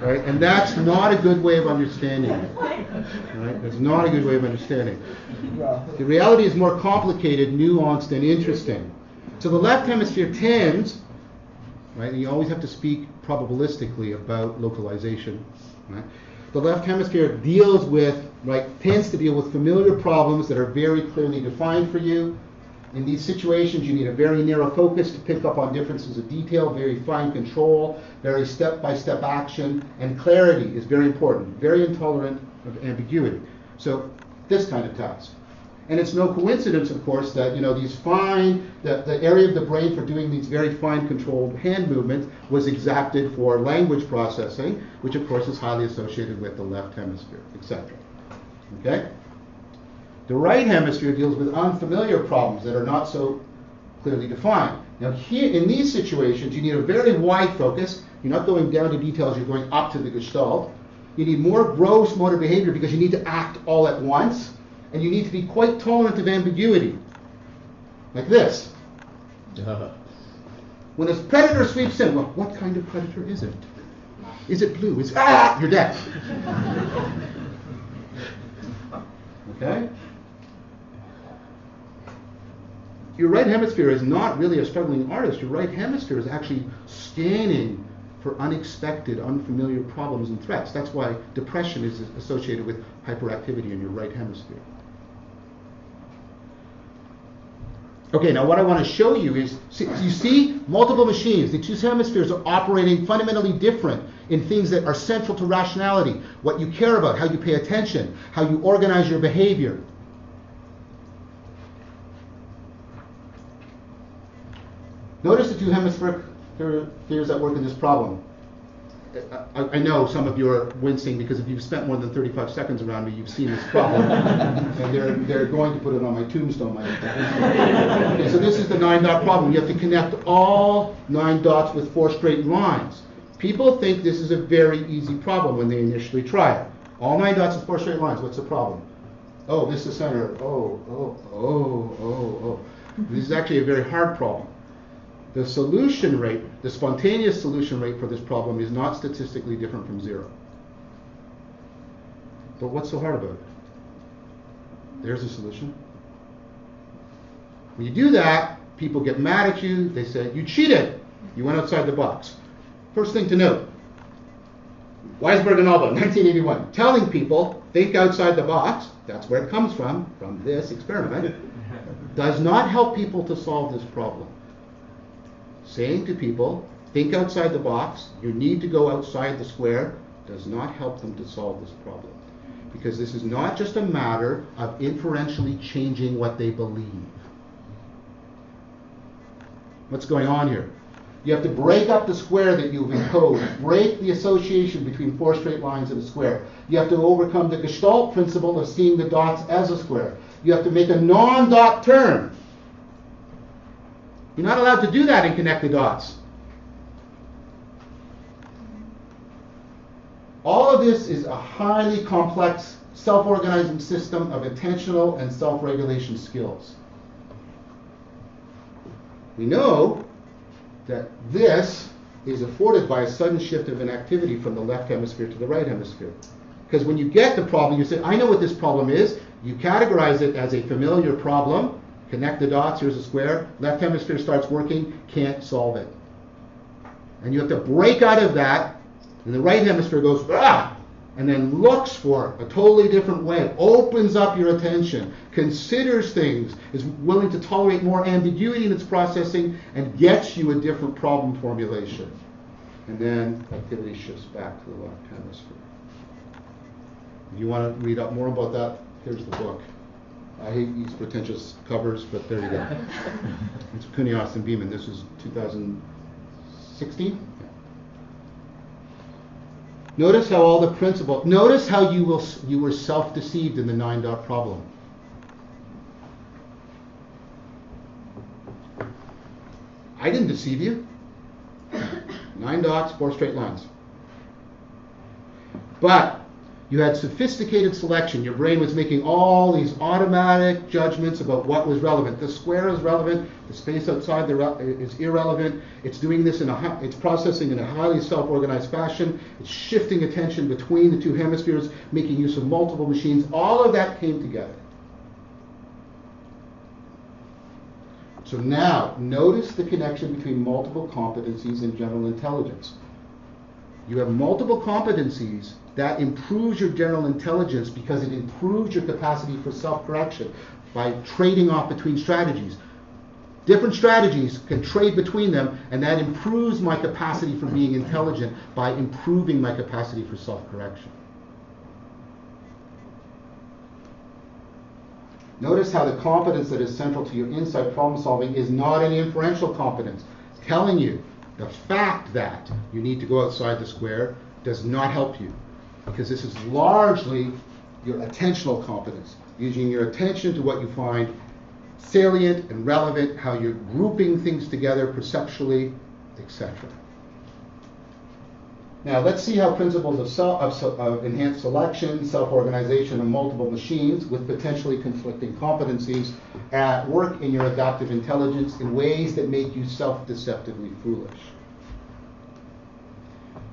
Right? And that's not a good way of understanding it. Right? That's not a good way of understanding. The reality is more complicated, nuanced, and interesting. So the left hemisphere tends, right, and you always have to speak probabilistically about localization, right? The left hemisphere deals with, right, tends to deal with familiar problems that are very clearly defined for you. In these situations, you need a very narrow focus to pick up on differences of detail, very fine control, very step-by-step action, and clarity is very important, very intolerant of ambiguity. So this kind of task. And it's no coincidence, of course, that these the area of the brain for doing these very fine controlled hand movements was exacted for language processing, which of course is highly associated with the left hemisphere, etc. Okay? The right hemisphere deals with unfamiliar problems that are not so clearly defined. Now here, in these situations, you need a very wide focus. You're not going down to details, you're going up to the Gestalt. You need more gross motor behavior because you need to act all at once. And you need to be quite tolerant of ambiguity. Like this. When a predator sweeps in, well, what kind of predator is it? Is it blue? You're dead. Okay? Your right hemisphere is not really a struggling artist. Your right hemisphere is actually scanning for unexpected, unfamiliar problems and threats. That's why depression is associated with hyperactivity in your right hemisphere. Okay, now what I want to show you is, you see multiple machines. The two hemispheres are operating fundamentally different in things that are central to rationality, what you care about, how you pay attention, how you organize your behavior. Notice the two hemispheric theories that work in this problem. I know some of you are wincing because if you've spent more than 35 seconds around me, you've seen this problem. And they're going to put it on my tombstone. Okay, so this is the 9-dot problem. You have to connect all 9 dots with 4 straight lines. People think this is a very easy problem when they initially try it. All 9 dots with 4 straight lines. What's the problem? Oh, this is the center. Oh. This is actually a very hard problem. The solution rate, the spontaneous solution rate for this problem is not statistically different from 0. But what's so hard about it? There's a solution. When you do that, people get mad at you. They say, you cheated. You went outside the box. First thing to note, Weisberg and Alba, 1981, telling people, think outside the box, that's where it comes from this experiment, does not help people to solve this problem. Saying to people, think outside the box, you need to go outside the square, does not help them to solve this problem. Because this is not just a matter of inferentially changing what they believe. What's going on here? You have to break up the square that you've imposed, break the association between 4 straight lines in a square. You have to overcome the Gestalt principle of seeing the dots as a square. You have to make a non-dot turn. You're not allowed to do that and connect the dots. All of this is a highly complex self-organizing system of attentional and self-regulation skills. We know that this is afforded by a sudden shift of an activity from the left hemisphere to the right hemisphere. Because when you get the problem, you say, I know what this problem is. You categorize it as a familiar problem. Connect the dots, here's a square. Left hemisphere starts working, can't solve it. And you have to break out of that, and the right hemisphere goes, ah! And then looks for a totally different way, opens up your attention, considers things, is willing to tolerate more ambiguity in its processing, and gets you a different problem formulation. And then activity shifts back to the left hemisphere. If you want to read up more about that, here's the book. I hate these pretentious covers, but there you go. It's Kunias and Beeman. This is 2016. Notice how all the principle. Notice how you were self-deceived in the 9-dot problem. I didn't deceive you. 9 dots, 4 straight lines. But you had sophisticated selection. Your brain was making all these automatic judgments about what was relevant. The square is relevant. The space outside is irrelevant. It's doing this it's processing in a highly self-organized fashion. It's shifting attention between the 2 hemispheres, making use of multiple machines. All of that came together. So now, notice the connection between multiple competencies and general intelligence. You have multiple competencies that improves your general intelligence because it improves your capacity for self-correction by trading off between strategies. Different strategies can trade between them, and that improves my capacity for being intelligent by improving my capacity for self-correction. Notice how the competence that is central to your insight problem solving is not an inferential competence. It's telling you the fact that you need to go outside the square does not help you, because this is largely your attentional competence, using your attention to what you find salient and relevant, how you're grouping things together perceptually, etc. Now let's see how principles of enhanced selection, self-organization, and multiple machines with potentially conflicting competencies work in your adaptive intelligence in ways that make you self-deceptively foolish.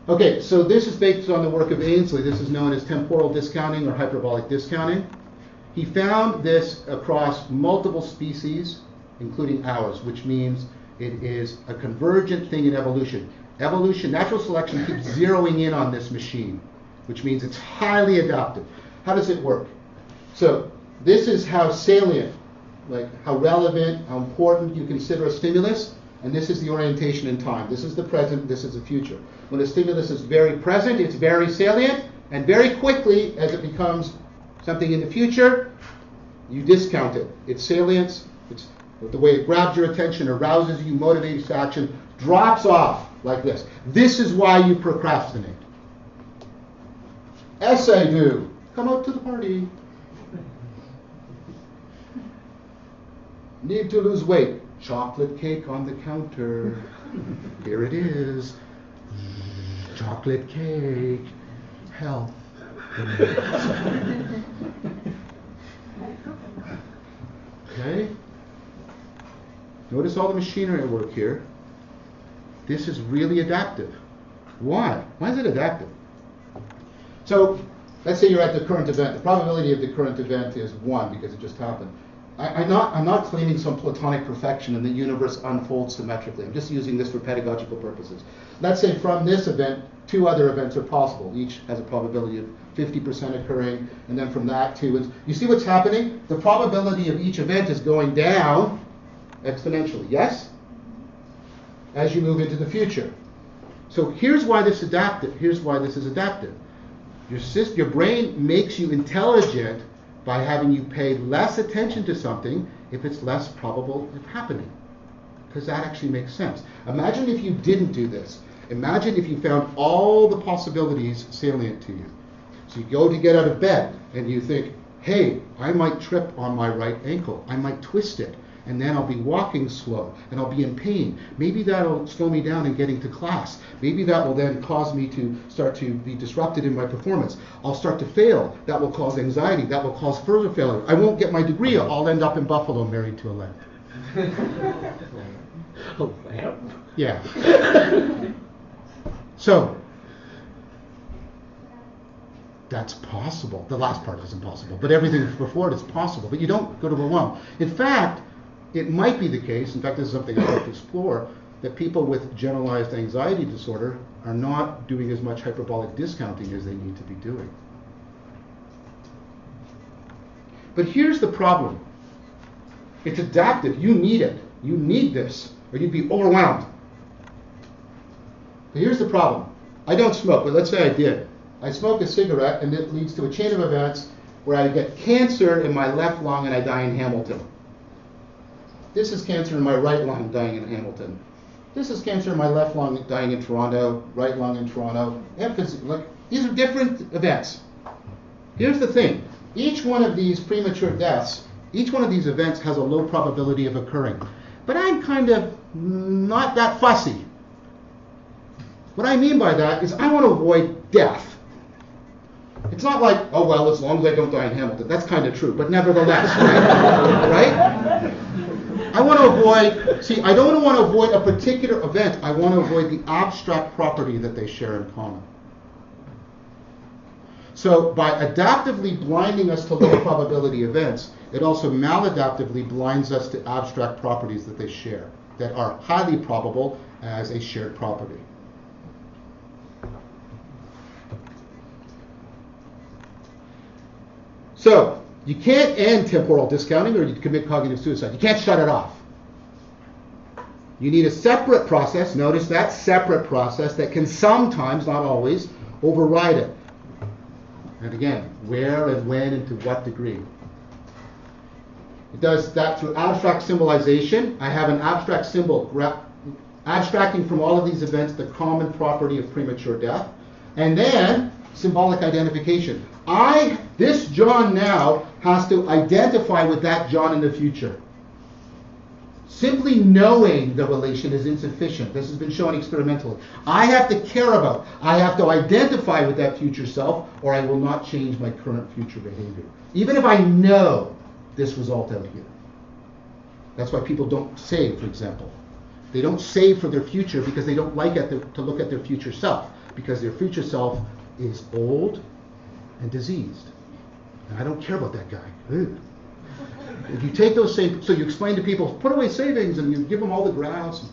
Okay, so this is based on the work of Ainslie. This is known as temporal discounting or hyperbolic discounting. He found this across multiple species, including ours, which means it is a convergent thing in evolution. Evolution, natural selection keeps zeroing in on this machine, which means it's highly adaptive. How does it work? So this is how salient, like how relevant, how important you consider a stimulus, and this is the orientation in time. This is the present, this is the future. When a stimulus is very present, it's very salient, and very quickly, as it becomes something in the future, you discount it. Its salience, the way it grabs your attention, arouses you, motivates to action, drops off. like this. This is why you procrastinate. Essay due. Come out to the party. Need to lose weight. Chocolate cake on the counter. Here it is. Chocolate cake. Health. Okay? Notice all the machinery at work here. This is really adaptive. Why? Why is it adaptive? So, let's say you're at the current event. The probability of the current event is 1 because it just happened. I'm not claiming some platonic perfection and the universe unfolds symmetrically. I'm just using this for pedagogical purposes. Let's say from this event, 2 other events are possible. Each has a probability of 50% occurring, and then from that 2. You see what's happening? The probability of each event is going down exponentially, yes? As you move into the future. So here's why this is adaptive. Here's why this is adaptive. Your brain makes you intelligent by having you pay less attention to something if it's less probable of happening. Because that actually makes sense. Imagine if you didn't do this. Imagine if you found all the possibilities salient to you. So you go to get out of bed and you think, hey, I might trip on my right ankle. I might twist it. And then I'll be walking slow and I'll be in pain. Maybe that'll slow me down in getting to class. Maybe that will then cause me to start to be disrupted in my performance. I'll start to fail. That will cause anxiety. That will cause further failure. I won't get my degree. I'll end up in Buffalo married to a lamp. A lamp? Yeah. So, that's possible. The last part isn't possible, but everything before it is possible. But you don't go to overwhelm. In fact, it might be the case, in fact this is something I'd like to explore, that people with generalized anxiety disorder are not doing as much hyperbolic discounting as they need to be doing. But here's the problem. It's adaptive. You need it. You need this, or you'd be overwhelmed. But here's the problem. I don't smoke, but let's say I did. I smoke a cigarette, and it leads to a chain of events where I get cancer in my left lung and I die in Hamilton. This is cancer in my right lung, dying in Hamilton. This is cancer in my left lung, dying in Toronto, right lung in Toronto. These are different events. Here's the thing. Each one of these premature deaths, each one of these events has a low probability of occurring. But I'm kind of not that fussy. What I mean by that is I want to avoid death. It's not like, oh, well, as long as I don't die in Hamilton. That's kind of true, but nevertheless, right? Right? I want to avoid, I don't want to avoid a particular event. I want to avoid the abstract property that they share in common. So by adaptively blinding us to low probability events, it also maladaptively blinds us to abstract properties that they share, that are highly probable as a shared property. So, you can't end temporal discounting or you commit cognitive suicide. You can't shut it off. You need a separate process, notice that, separate process that can sometimes, not always, override it. And again, where and when and to what degree. It does that through abstract symbolization. I have an abstract symbol abstracting from all of these events the common property of premature death. And then symbolic identification. This John now has to identify with that John in the future. Simply knowing the relation is insufficient. This has been shown experimentally. I have to care about, I have to identify with that future self, or I will not change my current future behavior. Even if I know this result out here. That's why people don't save, for example. They don't save for their future because they don't like to look at their future self, because their future self is old and diseased. And I don't care about that guy. Ugh. If you take those savings, so you explain to people, put away savings, and you give them all the graphs.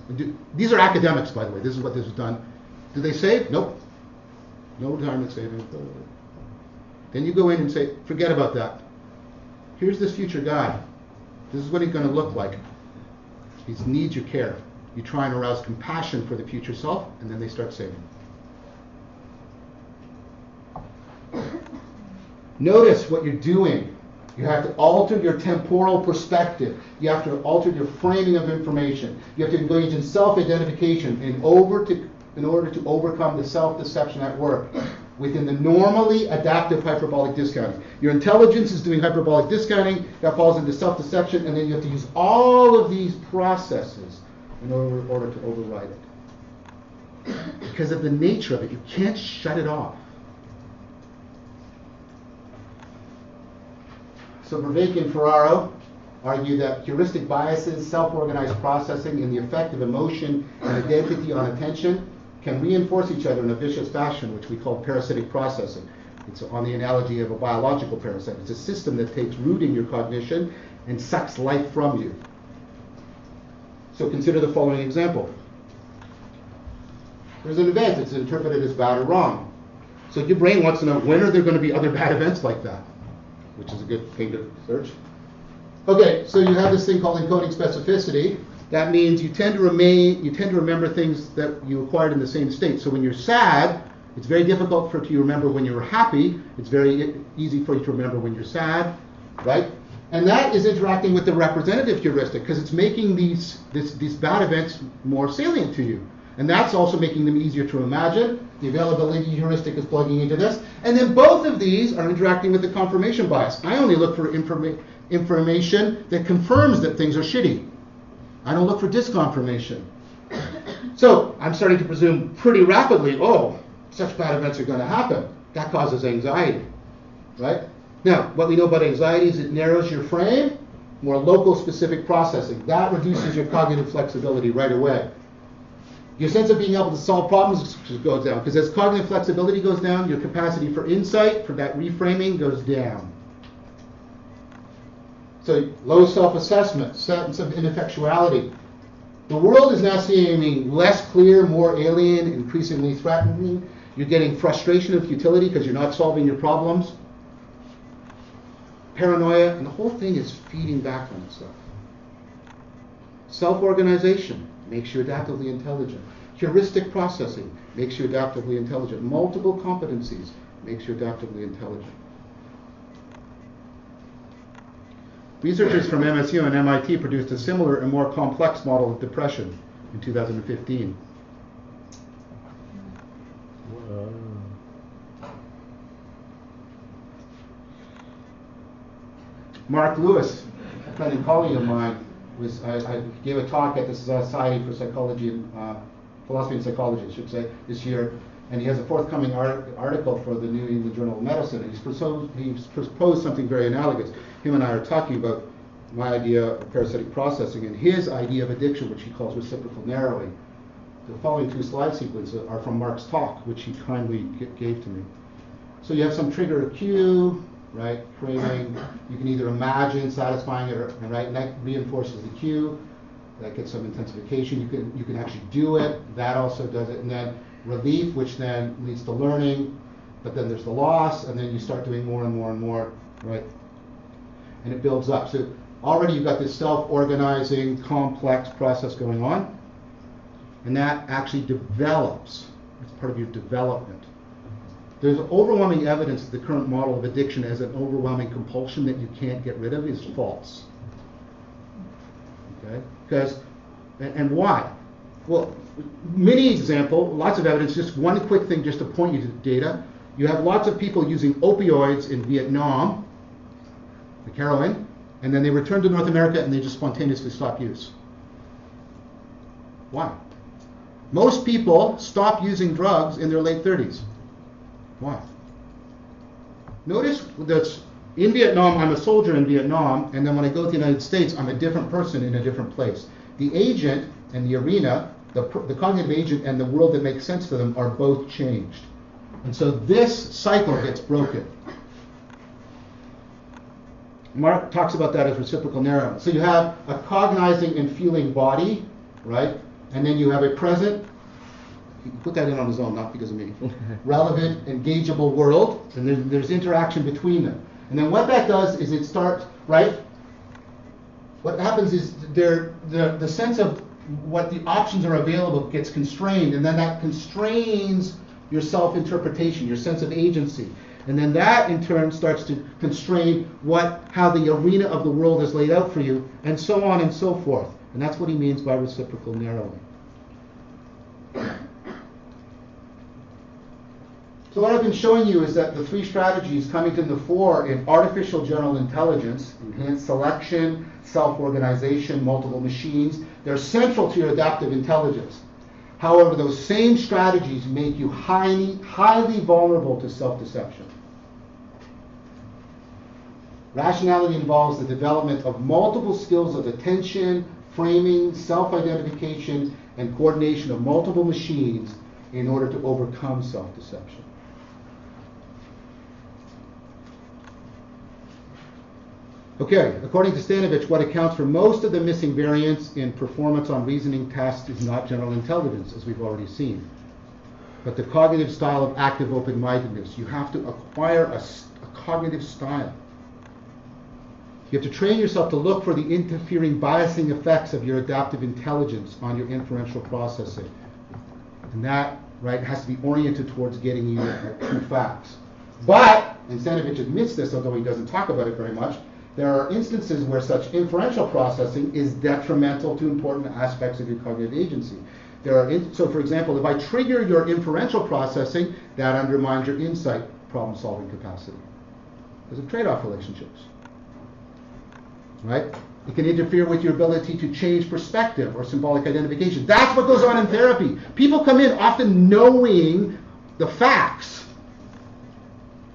These are academics, by the way. This is what this is done. Do they save? Nope. No retirement savings. Then you go in and say, forget about that. Here's this future guy. This is what he's going to look like. He needs your care. You try and arouse compassion for the future self, and then they start saving. Notice what you're doing. You have to alter your temporal perspective. You have to alter your framing of information. You have to engage in self-identification in in order to overcome the self-deception at work within the normally adaptive hyperbolic discounting. Your intelligence is doing hyperbolic discounting, that falls into self-deception, and then you have to use all of these processes in order to override it. Because of the nature of it, you can't shut it off. So Vervaeke and Ferraro argue that heuristic biases, self-organized processing, and the effect of emotion and identity on attention can reinforce each other in a vicious fashion, which we call parasitic processing. It's on the analogy of a biological parasite. It's a system that takes root in your cognition and sucks life from you. So consider the following example. There's an event that's interpreted as bad or wrong. So your brain wants to know, when are there going to be other bad events like that? Which is a good thing to search. Okay, so you have this thing called encoding specificity. That means you tend to remember things that you acquired in the same state. So when you're sad, it's very difficult for you to remember when you were happy. It's very easy for you to remember when you're sad, right? And that is interacting with the representative heuristic because it's making these bad events more salient to you. And that's also making them easier to imagine. The availability heuristic is plugging into this. And then both of these are interacting with the confirmation bias. I only look for information that confirms that things are shitty. I don't look for disconfirmation. So I'm starting to presume pretty rapidly, oh, such bad events are going to happen. That causes anxiety, right? Now, what we know about anxiety is it narrows your frame, more local specific processing. That reduces your cognitive flexibility right away. Your sense of being able to solve problems goes down, because as cognitive flexibility goes down, your capacity for insight, for that reframing, goes down. So low self-assessment, sense of ineffectuality. The world is now seeming less clear, more alien, increasingly threatening. You're getting frustration and futility because you're not solving your problems. Paranoia, and the whole thing is feeding back on itself. Self-organization makes you adaptively intelligent. Heuristic processing makes you adaptively intelligent. Multiple competencies makes you adaptively intelligent. Researchers from MSU and MIT produced a similar and more complex model of depression in 2015. Mark Lewis, a friend and colleague of mine, I gave a talk at the Society for Psychology and Philosophy and Psychology, I should say, this year, and he has a forthcoming article for the New England Journal of Medicine, and he's proposed something very analogous. Him and I are talking about my idea of parasitic processing and his idea of addiction, which he calls reciprocal narrowing. The following two slide sequences are from Mark's talk, which he kindly gave to me. So you have some trigger or cue, right? Craving. You can either imagine satisfying it, right? And that reinforces the cue. That gets some intensification. You can actually do it. That also does it. And then relief, which then leads to learning. But then there's the loss, and then you start doing more and more and more, right? And it builds up. So already you've got this self-organizing, complex process going on, and that actually develops. It's part of your development. There's overwhelming evidence that the current model of addiction as an overwhelming compulsion that you can't get rid of is false. Okay? Because, and why? Well, mini example, lots of evidence, just one quick thing just to point you to the data. You have lots of people using opioids in Vietnam, like heroin, and then they return to North America and they just spontaneously stop use. Why? Most people stop using drugs in their late 30s. Why? Notice that in Vietnam, I'm a soldier in Vietnam, and then when I go to the United States, I'm a different person in a different place. The agent and the arena, the cognitive agent and the world that makes sense to them are both changed. And so this cycle gets broken. Mark talks about that as reciprocal narrowing. So you have a cognizing and feeling body, right? And then you have a present, he put that in on his own, not because of me, relevant, engageable world, and there's interaction between them. And then what that does is it starts, right? What happens is the sense of what the options are available gets constrained, and then that constrains your self-interpretation, your sense of agency. And then that in turn starts to constrain how the arena of the world is laid out for you, and so on and so forth. And that's what he means by reciprocal narrowing. So what I've been showing you is that the three strategies coming to the fore in artificial general intelligence, enhanced selection, self-organization, multiple machines, they're central to your adaptive intelligence. However, those same strategies make you highly vulnerable to self-deception. Rationality involves the development of multiple skills of attention, framing, self-identification, and coordination of multiple machines in order to overcome self-deception. Okay, according to Stanovich, what accounts for most of the missing variance in performance on reasoning tests is not general intelligence, as we've already seen, but the cognitive style of active open-mindedness. You have to acquire a cognitive style. You have to train yourself to look for the interfering biasing effects of your adaptive intelligence on your inferential processing. And that, right, has to be oriented towards getting you true facts. But, and Stanovich admits this, although he doesn't talk about it very much, there are instances where such inferential processing is detrimental to important aspects of your cognitive agency. So, for example, if I trigger your inferential processing, that undermines your insight problem-solving capacity. There's a trade-off relationships, right? It can interfere with your ability to change perspective or symbolic identification. That's what goes on in therapy. People come in often knowing the facts.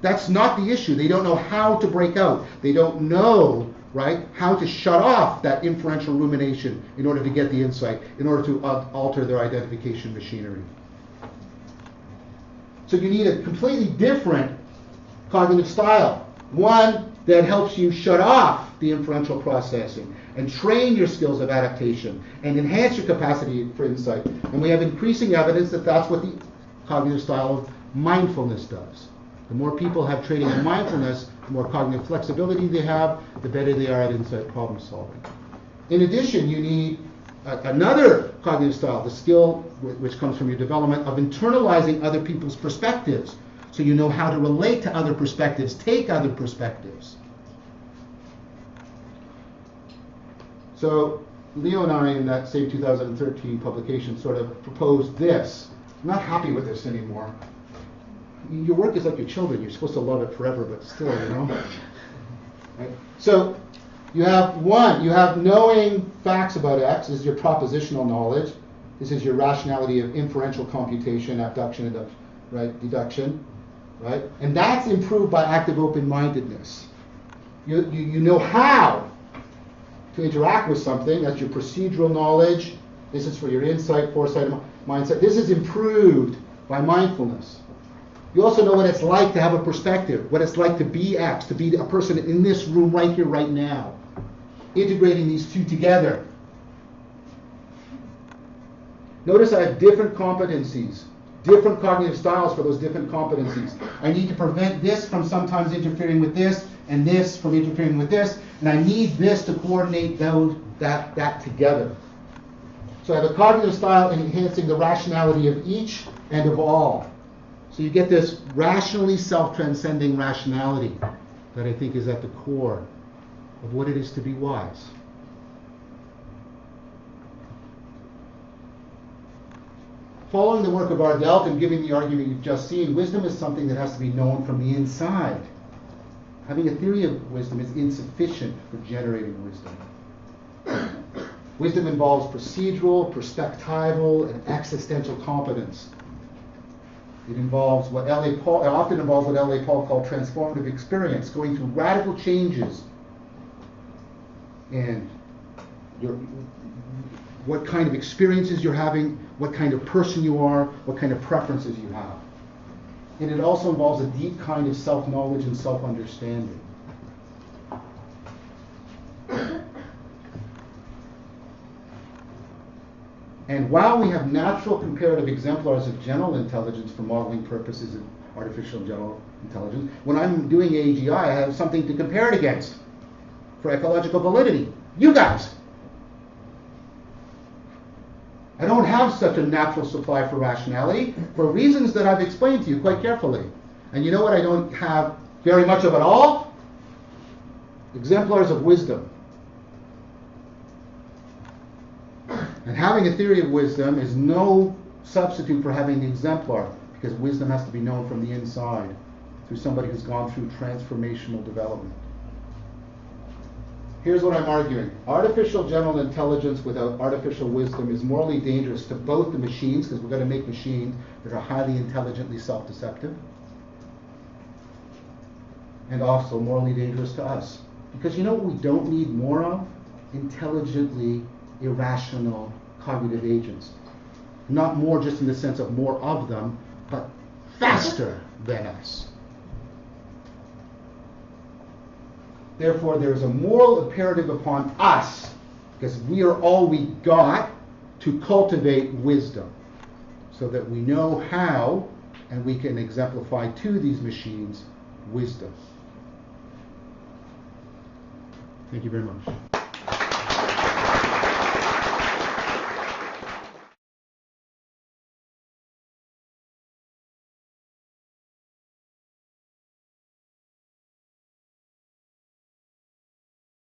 That's not the issue. They don't know how to break out. They don't know, right, how to shut off that inferential rumination in order to get the insight, in order to alter their identification machinery. So you need a completely different cognitive style. One that helps you shut off the inferential processing and train your skills of adaptation and enhance your capacity for insight. And we have increasing evidence that that's what the cognitive style of mindfulness does. The more people have training in mindfulness, the more cognitive flexibility they have, the better they are at insight problem solving. In addition, you need another cognitive style, the skill which comes from your development of internalizing other people's perspectives, so you know how to relate to other perspectives, take other perspectives. So Leo and I, in that same 2013 publication, sort of proposed this. I'm not happy with this anymore. Your work is like your children. You're supposed to love it forever, but still, you know. Right? So you have knowing facts about X. This is your propositional knowledge. This is your rationality of inferential computation, abduction, deduction, right? And that's improved by active open-mindedness. You know how to interact with something. That's your procedural knowledge. This is for your insight, foresight, mindset. This is improved by mindfulness. You also know what it's like to have a perspective, what it's like to be X, to be a person in this room right here, right now. Integrating these two together. Notice I have different competencies, different cognitive styles for those different competencies. I need to prevent this from sometimes interfering with this, and this from interfering with this, and I need this to coordinate that together. So I have a cognitive style enhancing the rationality of each and of all. So you get this rationally self-transcending rationality that I think is at the core of what it is to be wise. Following the work of Ardelt and giving the argument you've just seen, wisdom is something that has to be known from the inside. Having a theory of wisdom is insufficient for generating wisdom. Wisdom involves procedural, perspectival, and existential competence. It involves often involves what L.A. Paul called transformative experience, going through radical changes in what kind of experiences you're having, what kind of person you are, what kind of preferences you have. And it also involves a deep kind of self-knowledge and self-understanding. And while we have natural comparative exemplars of general intelligence for modeling purposes in artificial general intelligence, when I'm doing AGI, I have something to compare it against for ecological validity. You guys. I don't have such a natural supply for rationality for reasons that I've explained to you quite carefully. And you know what I don't have very much of at all? Exemplars of wisdom. And having a theory of wisdom is no substitute for having the exemplar, because wisdom has to be known from the inside through somebody who's gone through transformational development. Here's what I'm arguing. Artificial general intelligence without artificial wisdom is morally dangerous to both the machines, because we're going to make machines that are highly intelligently self-deceptive, and also morally dangerous to us. Because you know what we don't need more of? Intelligently irrational cognitive agents. Not more just in the sense of more of them, but faster than us. Therefore, there is a moral imperative upon us, because we are all we got, to cultivate wisdom, so that we know how, and we can exemplify to these machines wisdom. Thank you very much.